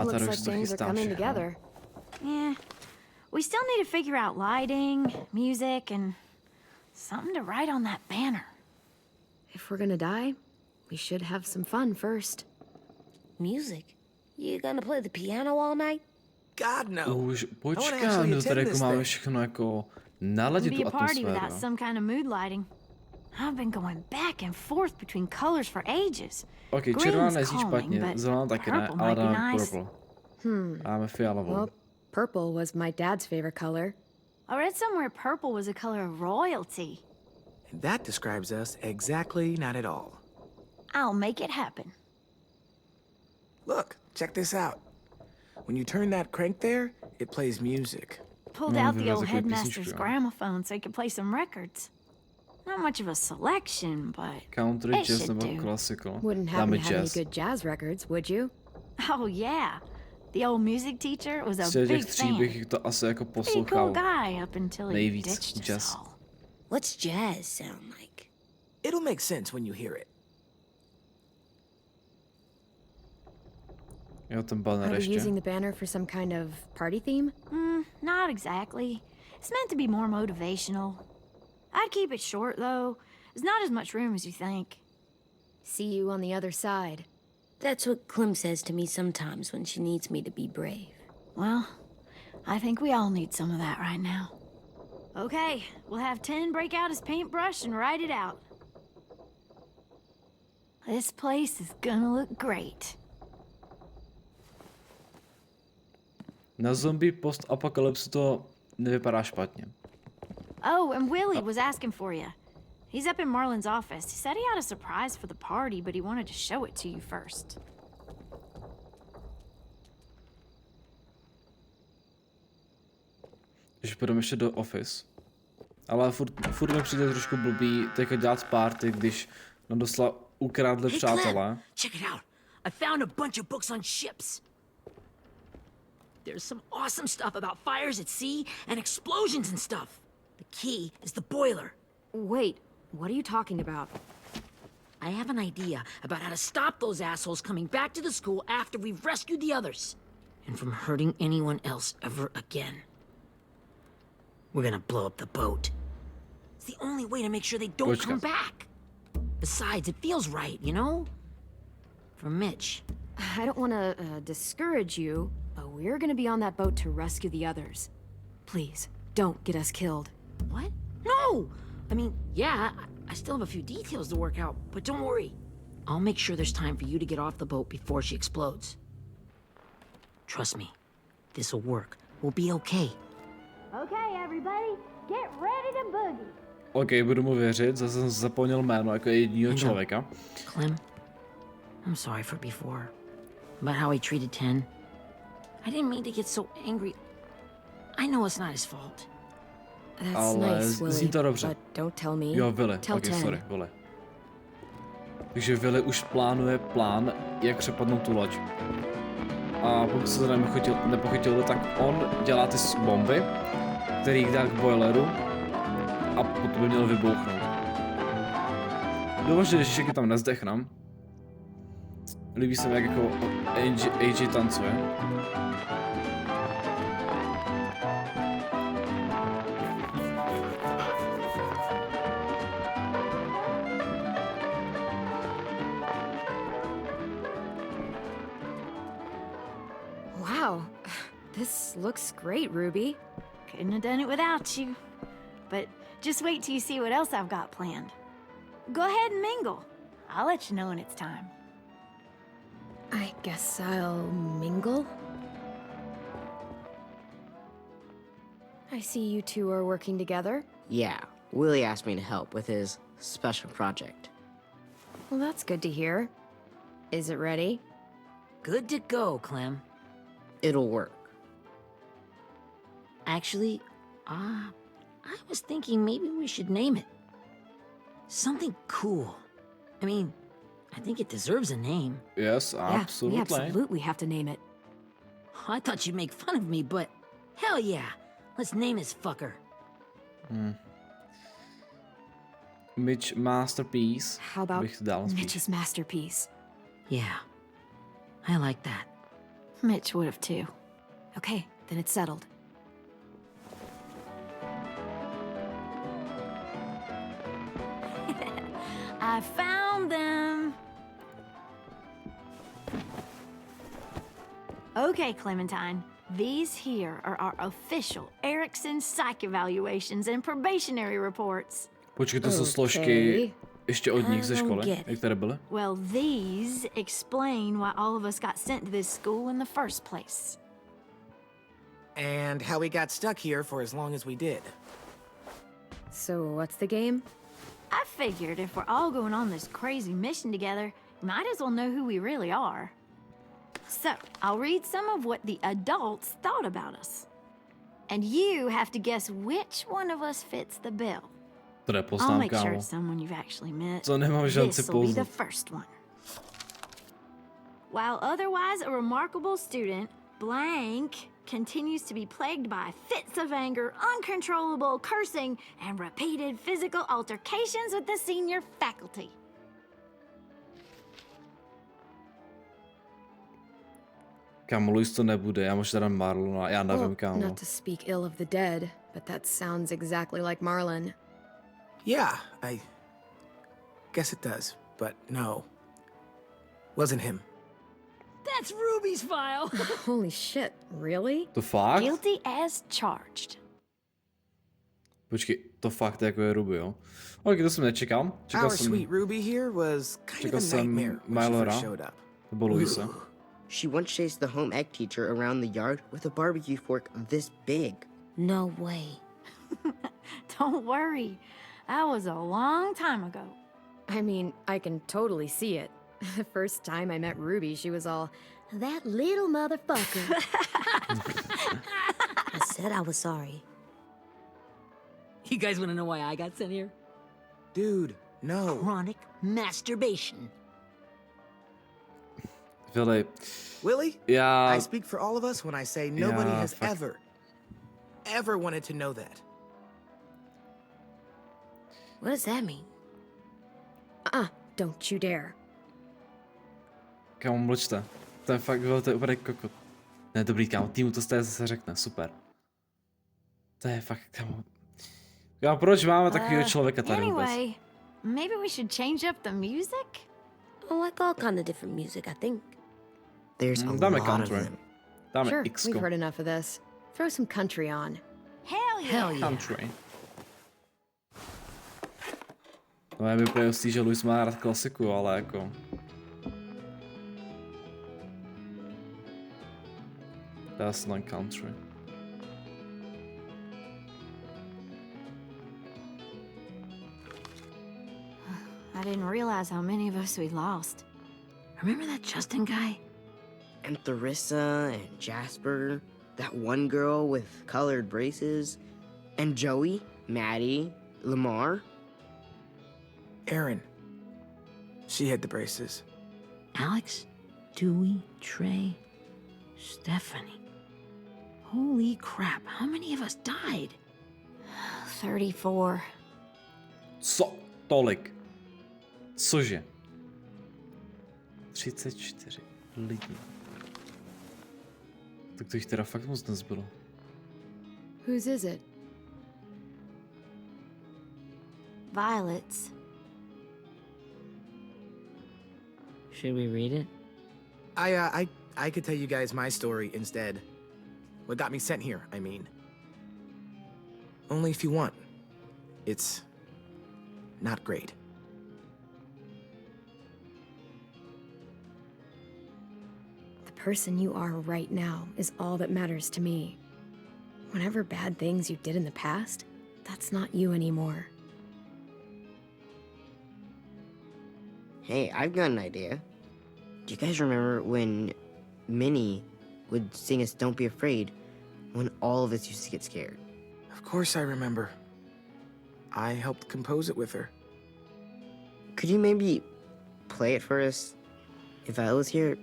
Looks like things are coming together. Yeah. We still need to figure out lighting, music, and something to write on that banner. If we're gonna die, we should have some fun first. Music? You gonna play the piano all night? God, no. Už I wanna počkám, actually no tady attend jako this máme thing. všechno jako naladit Be tu a party without atmosféru. some kind of mood lighting. I've been going back and forth between colors for ages. Ok, červená Green's nezní calming, špatně, but zelená taky ne, purple ale might be dáme nice. purple. Dáme fialovou. Well, purple was my dad's favorite color. I read somewhere purple was a color of royalty. And that describes us exactly not at all. I'll make it happen. Look, check this out. When you turn that crank there, it plays music. Pulled No, out we the was old a good piece of headmaster's shit. gramophone so he could play some records. Not much of a selection, but Country, it jazz should nebo do. classical. Wouldn't happen Dáme to have any jazz. good jazz records, would you? Oh yeah. The old music teacher was a Z těch big tří fan. bych to asi jako Pretty cool poslouchal. guy up until he nejvíc ditched us jazz. all. What's jazz sound like? It'll make sense when you hear it. Jo, ten banner Are we ještě. using the banner for some kind of party theme? Not exactly. It's meant to be more motivational. I'd keep it short though. There's not as much room as you think. See you on the other side. That's what Clem says to me sometimes when she needs me to be brave. Well, I think we all need some of that right now. Okay, we'll have Tin break out his paintbrush and write it out. This place is gonna look great. Na zombie post-apokalypsu to nevypadá špatně. Oh, and Willie was asking for you. He's up in Marlin's office. He said he had a surprise for the party, but he wanted to show it to you first. Když půjdeme ještě do office. Ale furt mi přijde trošku blbý teďka dělat party, když nám doslova ukradli Hey, přátelé. Clem, check it out. I found a bunch of books on ships. There's some awesome stuff about fires at sea and explosions and stuff. The key is the boiler. Wait, what are you talking about? I have an idea about how to stop those assholes coming back to the school after we've rescued the others. And from hurting anyone else ever again. We're gonna blow up the boat. It's the only way to make sure they don't come back. Besides, it feels right, you know? For Mitch. I don't want to discourage you, but we're gonna be on that boat to rescue the others. Please, don't get us killed. What? No! I mean, yeah, I still have a few details to work out, but don't worry. I'll make sure there's time for you to get off the boat before she explodes. Trust me, this'll work. We'll be okay. Okay, everybody, get ready to boogie. OK, budu mu věřit, zase jsem zapomněl jméno jako jedinýho člověka. Clem, I'm sorry for before. About how he treated Ten. I didn't mean to get so angry. I know it's not his fault. That's Ale nice, zní Willie, to dobře. but don't tell me. Jo, Willy, Tell ok, Ten. sorry, Willy. Takže Willy už plánuje plán, jak přepadnout tu loď. A pokud se to nepochytilo, tak on dělá ty bomby, který dá k boileru a potom by měl vybouchnout. Doufám, že Ježíšek tam nezdechnám. Líbí se mi, jak jako AJ tancuje. Wow, this looks great, Ruby. Couldn't have done it without you. But just wait till you see what else I've got planned. Go ahead and mingle. I'll let you know when it's time. I guess I'll mingle. I see you two are working together. Yeah, Willie asked me to help with his special project. Well, that's good to hear. Is it ready? Good to go, Clem. It'll work. Actually, I was thinking maybe we should name it. Something cool. I mean, I think it deserves a name. Yes, Yeah, absolutely. we absolutely have to name it. I thought you'd make fun of me, but hell yeah. Let's name this fucker. Mitch Masterpiece. How about Bych to dal spíš. Mitch's masterpiece? Yeah, I like that. Mitch would have too. Okay, then it's settled. I found them. Okay, Clementine. These here are our official Erickson psych evaluations and probationary reports. Počkej, to jsou Okay. složky ještě od nich ze I don't školy, get it. jak tady byly? Well, these explain why all of us got sent to this school in the first place. And how we got stuck here for as long as we did. So what's the game? I figured if we're all going on this crazy mission together, you might as well know who we really are. So, I'll read some of what the adults thought about us. And you have to guess which one of us fits the bill. To I'll nepoznám, make sure kámo. it's someone you've actually met. To nemám šanci This'll be the poznat. first one. While otherwise a remarkable student, blank continues to be plagued by fits of anger, uncontrollable cursing, and repeated physical altercations with the senior faculty. Kámo, Luis to nebude, já možná dám Marlona, já nevím, Well, kámo. not to speak ill of the dead, but that sounds exactly like Marlon. Yeah, I guess it does, but no. Wasn't him. That's Ruby's file. Holy shit, really? To fakt? Guilty as charged. Počkej, to fakt jako je Ruby, jo? Ok, to jsem nečekal. Čekal Our jsem, sweet Ruby here was kind čekal of a jsem nightmare when she Mylora, first showed up. nebo Luise. She once chased the home ec teacher around the yard with a barbecue fork this big. No way. Don't worry. That was a long time ago. I mean, I can totally see it. The first time I met Ruby, she was all, that little motherfucker. I said I was sorry. You guys want to know why I got sent here? Dude, no. Chronic masturbation. Vili, Willie? já... I speak for all of us when I say nobody Yeah, has fuck. ever wanted to know that. What does that mean? Don't you dare. Kámo, mlčte. To je fakt, to je úplně kokot. Ne, dobrý, kámo, týmu to z té zase řekne, super. To je fakt, kámo. Kámo, proč máme takového člověka tady vůbec? Anyway, maybe we should change up the music? I like all kind of different music, I think. There's a Dáme lot of country. them. Dáme Sure, X-ko. we've heard enough of this. Throw some country on. Hell yeah! Hell yeah. Country. No já bych prejistý, že Luis má rád klasiku, ale jako... That's not country. I didn't realize how many of us we lost. Remember that Justin guy? And Theresa and Jasper, that one girl with colored braces, and Joey, Maddie, Lamar. Erin. She had the braces. Alex, Dewey, Trey, Stephanie. Holy crap, how many of us died? 34. Co? Tolik. Cože? 34 lidí. Tak to jich teda fakt moc nezbylo. Whose is it? Violet's. Should we read it? I could tell you guys my story instead. What got me sent here, I mean. Only if you want. It's not great. The person you are right now is all that matters to me. Whatever bad things you did in the past, that's not you anymore. Hey, I've got an idea. Do you guys remember when Minnie would sing us Don't Be Afraid when all of us used to get scared? Of course I remember. I helped compose it with her. Could you maybe play it for us? If Viola's here,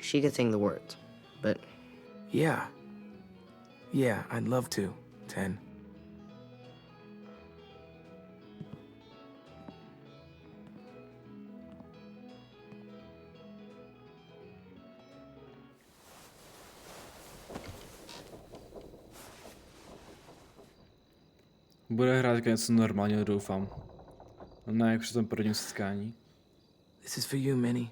she could sing the words, but... Yeah. Yeah, I'd love to, 10. Bude hrát něco normálního, doufám. Ne, jak při tom prvním setkání. This is for you, Minnie.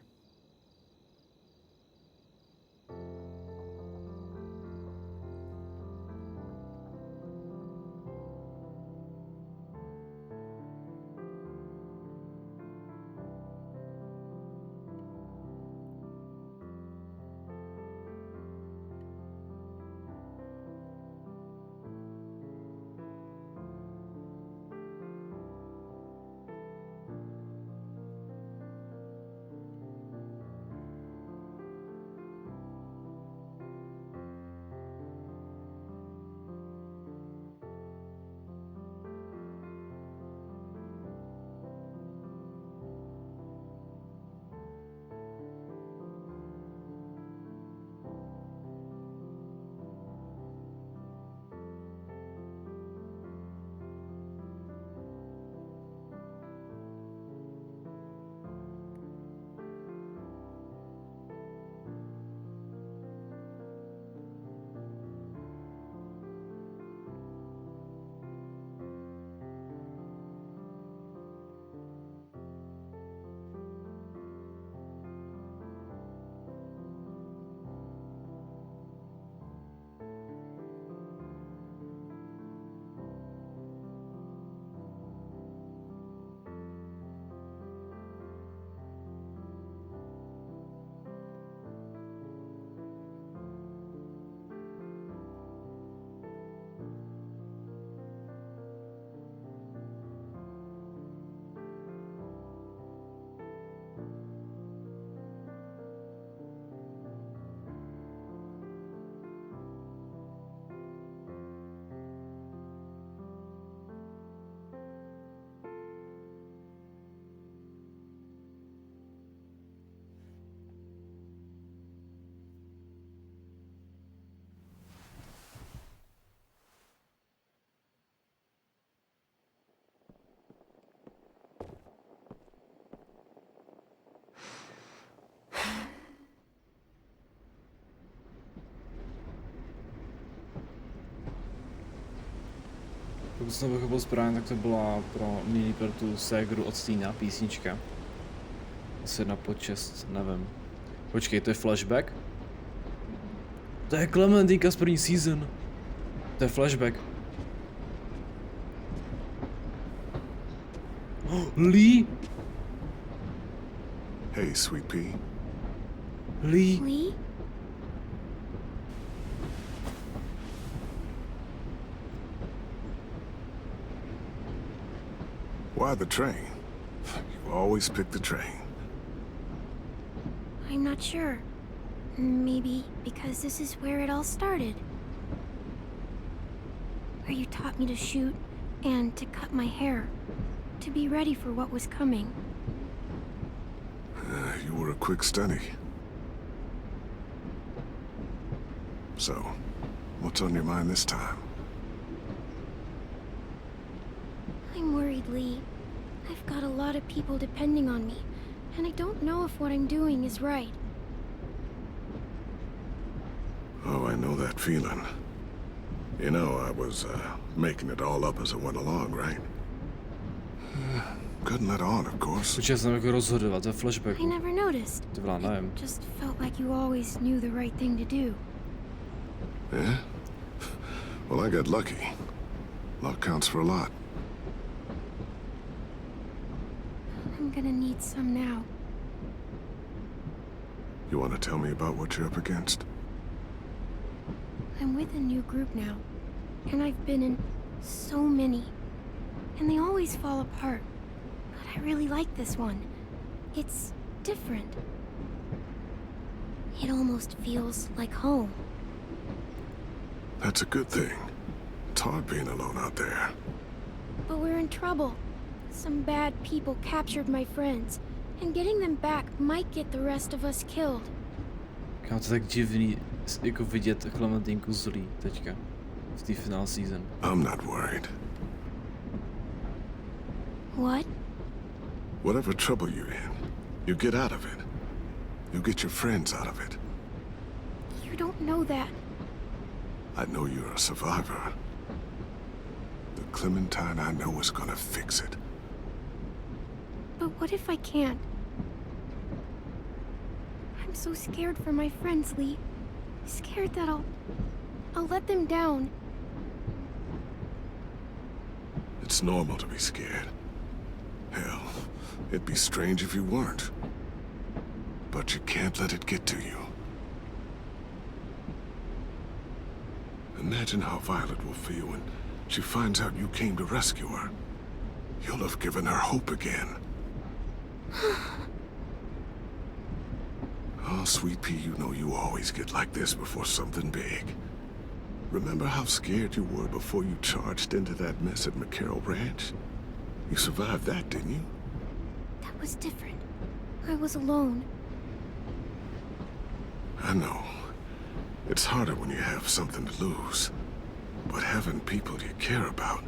Pokud jsem to pochopil správně, tak to byla pro Minnie, pro tu ségru od Stína písnička. Asi na počest, nevím. Počkej, to je flashback? To je Clementinka z první season. To je flashback. Oh, Lee! Hey, sweet pea. Lee! Lee? Why the train? You always pick the train. I'm not sure. Maybe because this is where it all started. Where you taught me to shoot and to cut my hair. To be ready for what was coming. You were a quick study. So, what's on your mind this time? I'm worried, Lee. I've got a lot of people depending on me, and I don't know if what I'm doing is right. Oh, I know that feeling. You know, I was making it all up as it went along, right? Couldn't let on, of course. Počkej, jsem jako rozhodovat ve flashbacku. I never noticed. To byla, nevím. It just felt like you always knew the right thing to do. Yeah? Well, I got lucky. Luck counts for a lot. I'm gonna need some now. You want to tell me about what you're up against? I'm with a new group now, and I've been in so many, and they always fall apart. But I really like this one. It's different. It almost feels like home. That's a good thing. It's hard being alone out there. But we're in trouble. Some bad people captured my friends, and getting them back might get the rest of us killed. Kámo, to tak divný, jako vidět Clementinku zlý teďka, v té finál season. I'm not worried. What? Whatever trouble you're in, you get out of it. You get your friends out of it. You don't know that. I know you're a survivor. The Clementine I know is gonna fix it. But what if I can't? I'm so scared for my friends, Lee. Scared that I'll let them down. It's normal to be scared. Hell, it'd be strange if you weren't. But you can't let it get to you. Imagine how Violet will feel when she finds out you came to rescue her. You'll have given her hope again. Oh, Sweet Pea, you know you always get like this before something big. Remember how scared you were before you charged into that mess at McCarroll Ranch? You survived that, didn't you? That was different. I was alone. I know. It's harder when you have something to lose. But having people you care about,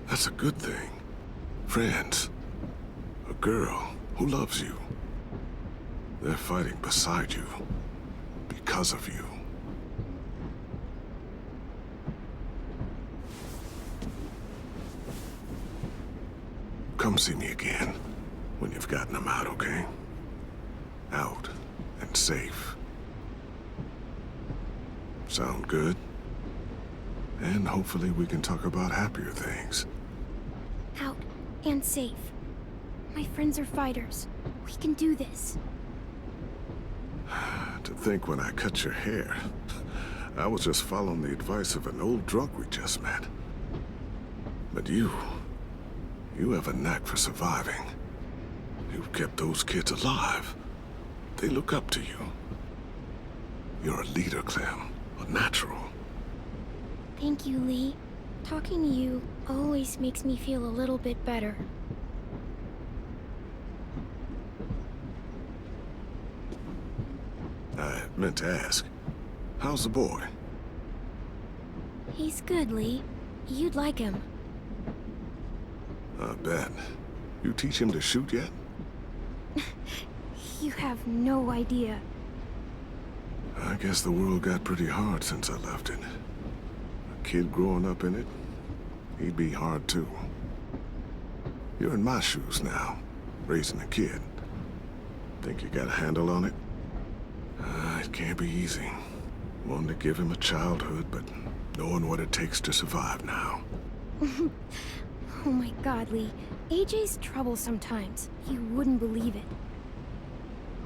that's a good thing. Friends. A girl who loves you. They're fighting beside you. Because of you. Come see me again when you've gotten them out, okay? Out and safe. Sound good? And hopefully we can talk about happier things. Out and safe. My friends are fighters. We can do this. To think when I cut your hair, I was just following the advice of an old drunk we just met. But you have a knack for surviving. You've kept those kids alive. They look up to you. You're a leader, Clem. A natural. Thank you, Lee. Talking to you always makes me feel a little bit better. I meant to ask, how's the boy? He's good, Lee. You'd like him. I bet. You teach him to shoot yet? You have no idea. I guess the world got pretty hard since I left it. A kid growing up in it, he'd be hard too. You're in my shoes now, raising a kid. Think you got a handle on it? It can't be easy. Wanting to give him a childhood, but knowing what it takes to survive now. Oh my God, Lee. AJ's trouble sometimes. You wouldn't believe it.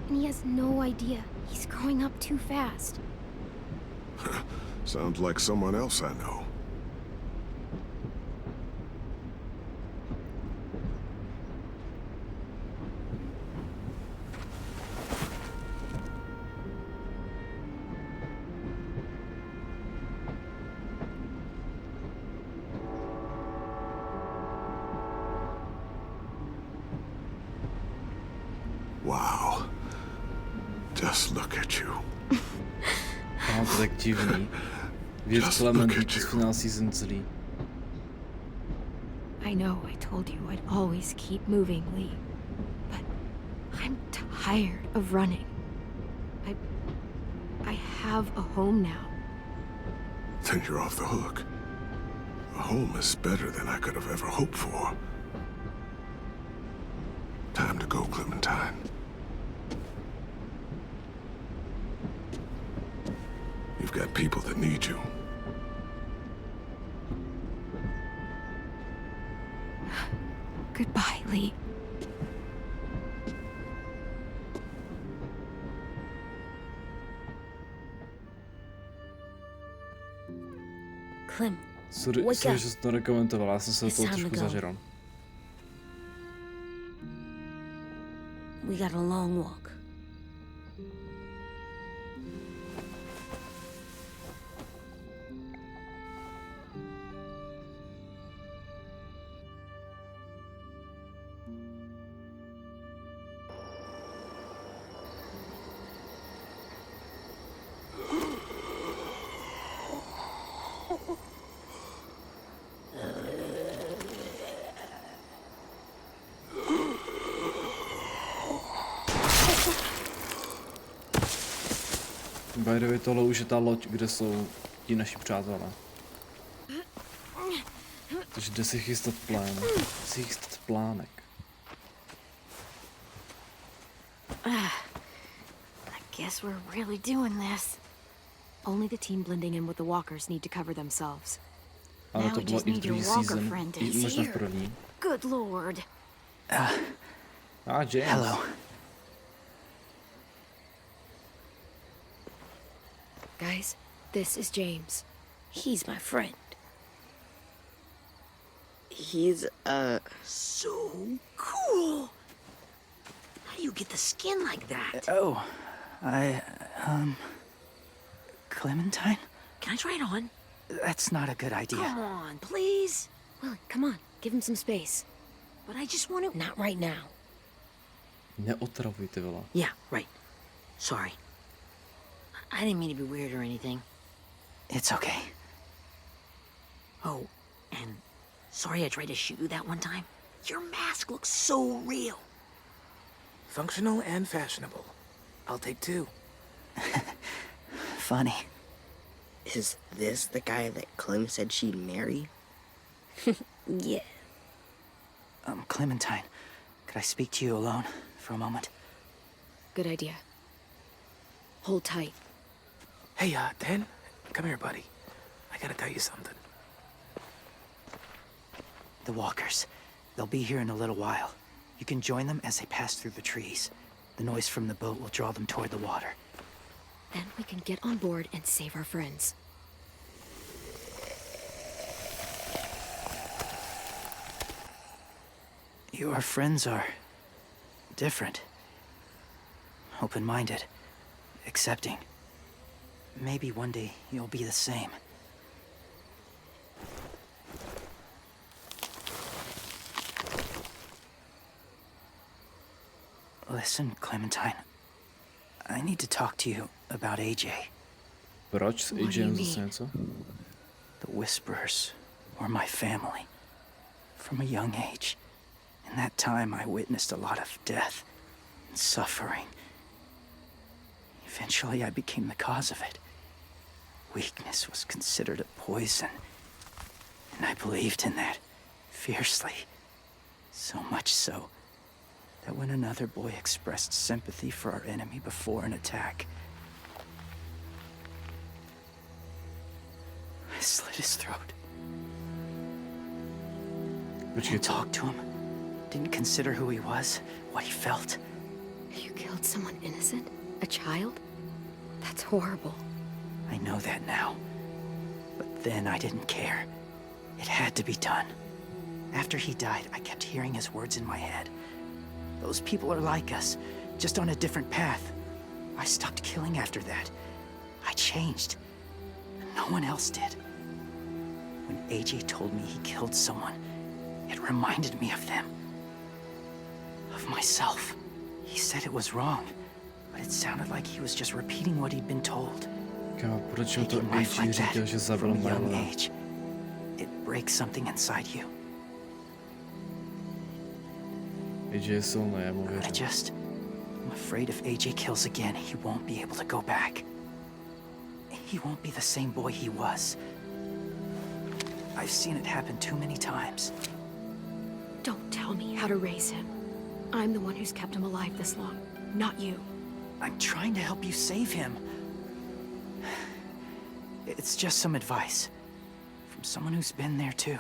And he has no idea. He's growing up too fast. Sounds like someone else I know. Wow. Just look at you. Mám to tak divný. Věc Clementine z finál season celý. I know I told you I'd always keep moving, Lee. But I'm tired of running. I have a home now. Then you're off the hook. A home is better than I could have ever hoped for. Time to go, Clementine. You've got people that need you. Goodbye, Lee. Clem, Sorry, že jsi to nekomentoval, já jsem se do toho trošku zažral. We got a long walk. By the way, tohle už je ta loď, kde jsou ti naši přátelé. Takže jde si chystat plán. Si chystat plánek. I guess we're really doing this. Only the team blending in with the walkers need to cover themselves. Ano, to bylo i v druhý season, i možná v první. Good lord. James. Hello. Guys, this is James. He's my friend. He's, So cool. How do you get the skin like that? Oh, Clementine? Can I try it on? That's not a good idea. Come on, please. Willie, come on, give him some space. But I just want to... Not right now. Neotravuj, ty vole. Yeah, right. Sorry. I didn't mean to be weird or anything. It's okay. Oh, and sorry I tried to shoot you that one time. Your mask looks so real. Functional and fashionable. I'll take 2. Funny. is this the guy that Clem said she'd marry? Yeah. Clementine, could I speak to you alone for a moment? Good idea. Hold tight. Hey, Dan, come here, buddy. I gotta tell you something. The walkers. They'll be here in a little while. You can join them as they pass through the trees. The noise from the boat will draw them toward the water. Then we can get on board and save our friends. Your friends are different. Open-minded. Accepting. Maybe one day you'll be the same. Listen, Clementine. I need to talk to you about AJ. Proč s AJem zase něco? The Whisperers were my family. From a young age. In that time, I witnessed a lot of death and suffering. Eventually, I became the cause of it. Weakness was considered a poison. And I believed in that fiercely. So much so that when another boy expressed sympathy for our enemy before an attack, I slit his throat. Didn't talk to him. Didn't consider who he was, what he felt. You killed someone innocent? A child? That's horrible. I know that now. But then I didn't care. It had to be done. After he died, I kept hearing his words in my head. Those people are like us, just on a different path. I stopped killing after that. I changed. And no one else did. When AJ told me he killed someone, it reminded me of them. Of myself. He said it was wrong, but it sounded like he was just repeating what he'd been told. Kámo, proč mu to Taking life AJ like říkal, that že zabil from a young Minulý? age, it breaks something inside you. AJ je silný, já mu I'm věřím. afraid if AJ kills again, he won't be able to go back. He won't be the same boy he was. I've seen it happen too many times. Don't tell me how to raise him. I'm the one who's kept him alive this long, not you. I'm trying to help you save him. It's just some advice from someone who's been there too.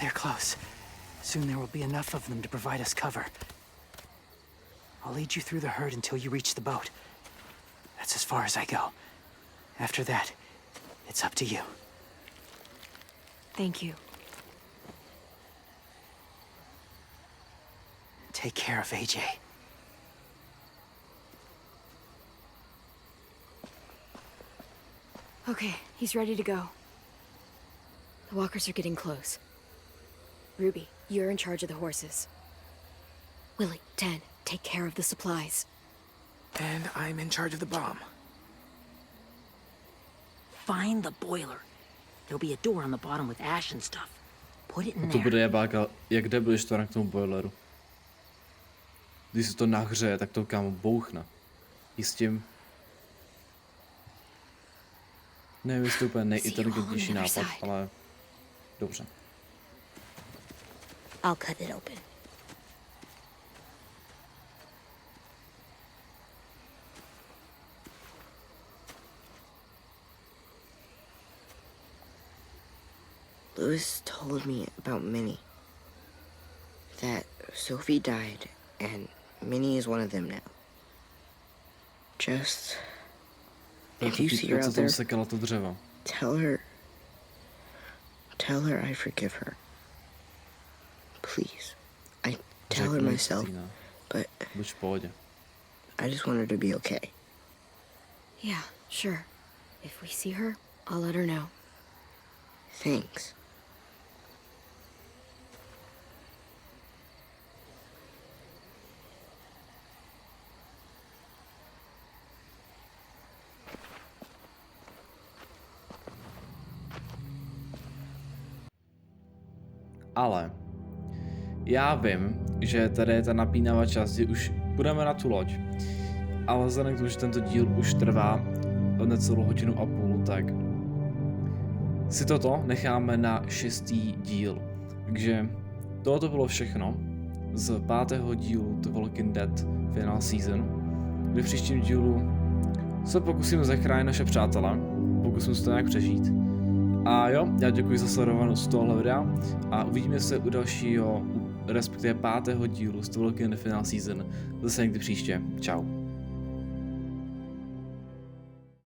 They're close. Soon there will be enough of them to provide us cover. I'll lead you through the herd until you reach the boat. That's as far as I go. After that, it's up to you. Thank you. Take care of AJ. Okay, he's ready to go. The walkers are getting close. Ruby, you're in charge of the horses. Willie, 10, take care of the supplies. And I'm in charge of the bomb. Find the boiler. There'll be a door on the bottom with ash and stuff. Put it in To bude there. jebáka, jak jdeš to k tomu boileru? když se to nahřeje, tak to kámo bouchne. I s tím. Nevím, jestli to úplně nejinteligentnější nápad, ale dobře. I'll cut it open. Louis told me about Minnie. That Sophie died, and Minnie is one of them now. Just... If you see her out there, tell her I forgive her. Please. I tell her myself, but I just want her to be okay. Yeah, sure. If we see her, I'll let her know. Thanks. Ale já vím, že tady je ta napínavá část, kdy už půjdeme na tu loď. Ale vzhledem k tomu, že tento díl už trvá necelou hodinu a půl, tak si toto necháme na 6. díl. Takže tohoto bylo všechno z 5. dílu The Walking Dead Final Season, kde v příštím dílu se pokusíme zachránit naše přátele, pokusíme se to nějak přežít. A jo, já děkuji za sledovanost tohle videa a uvidíme se u dalšího, respektive 5. dílu z The Walking Dead Final Season zase někdy příště. Čau.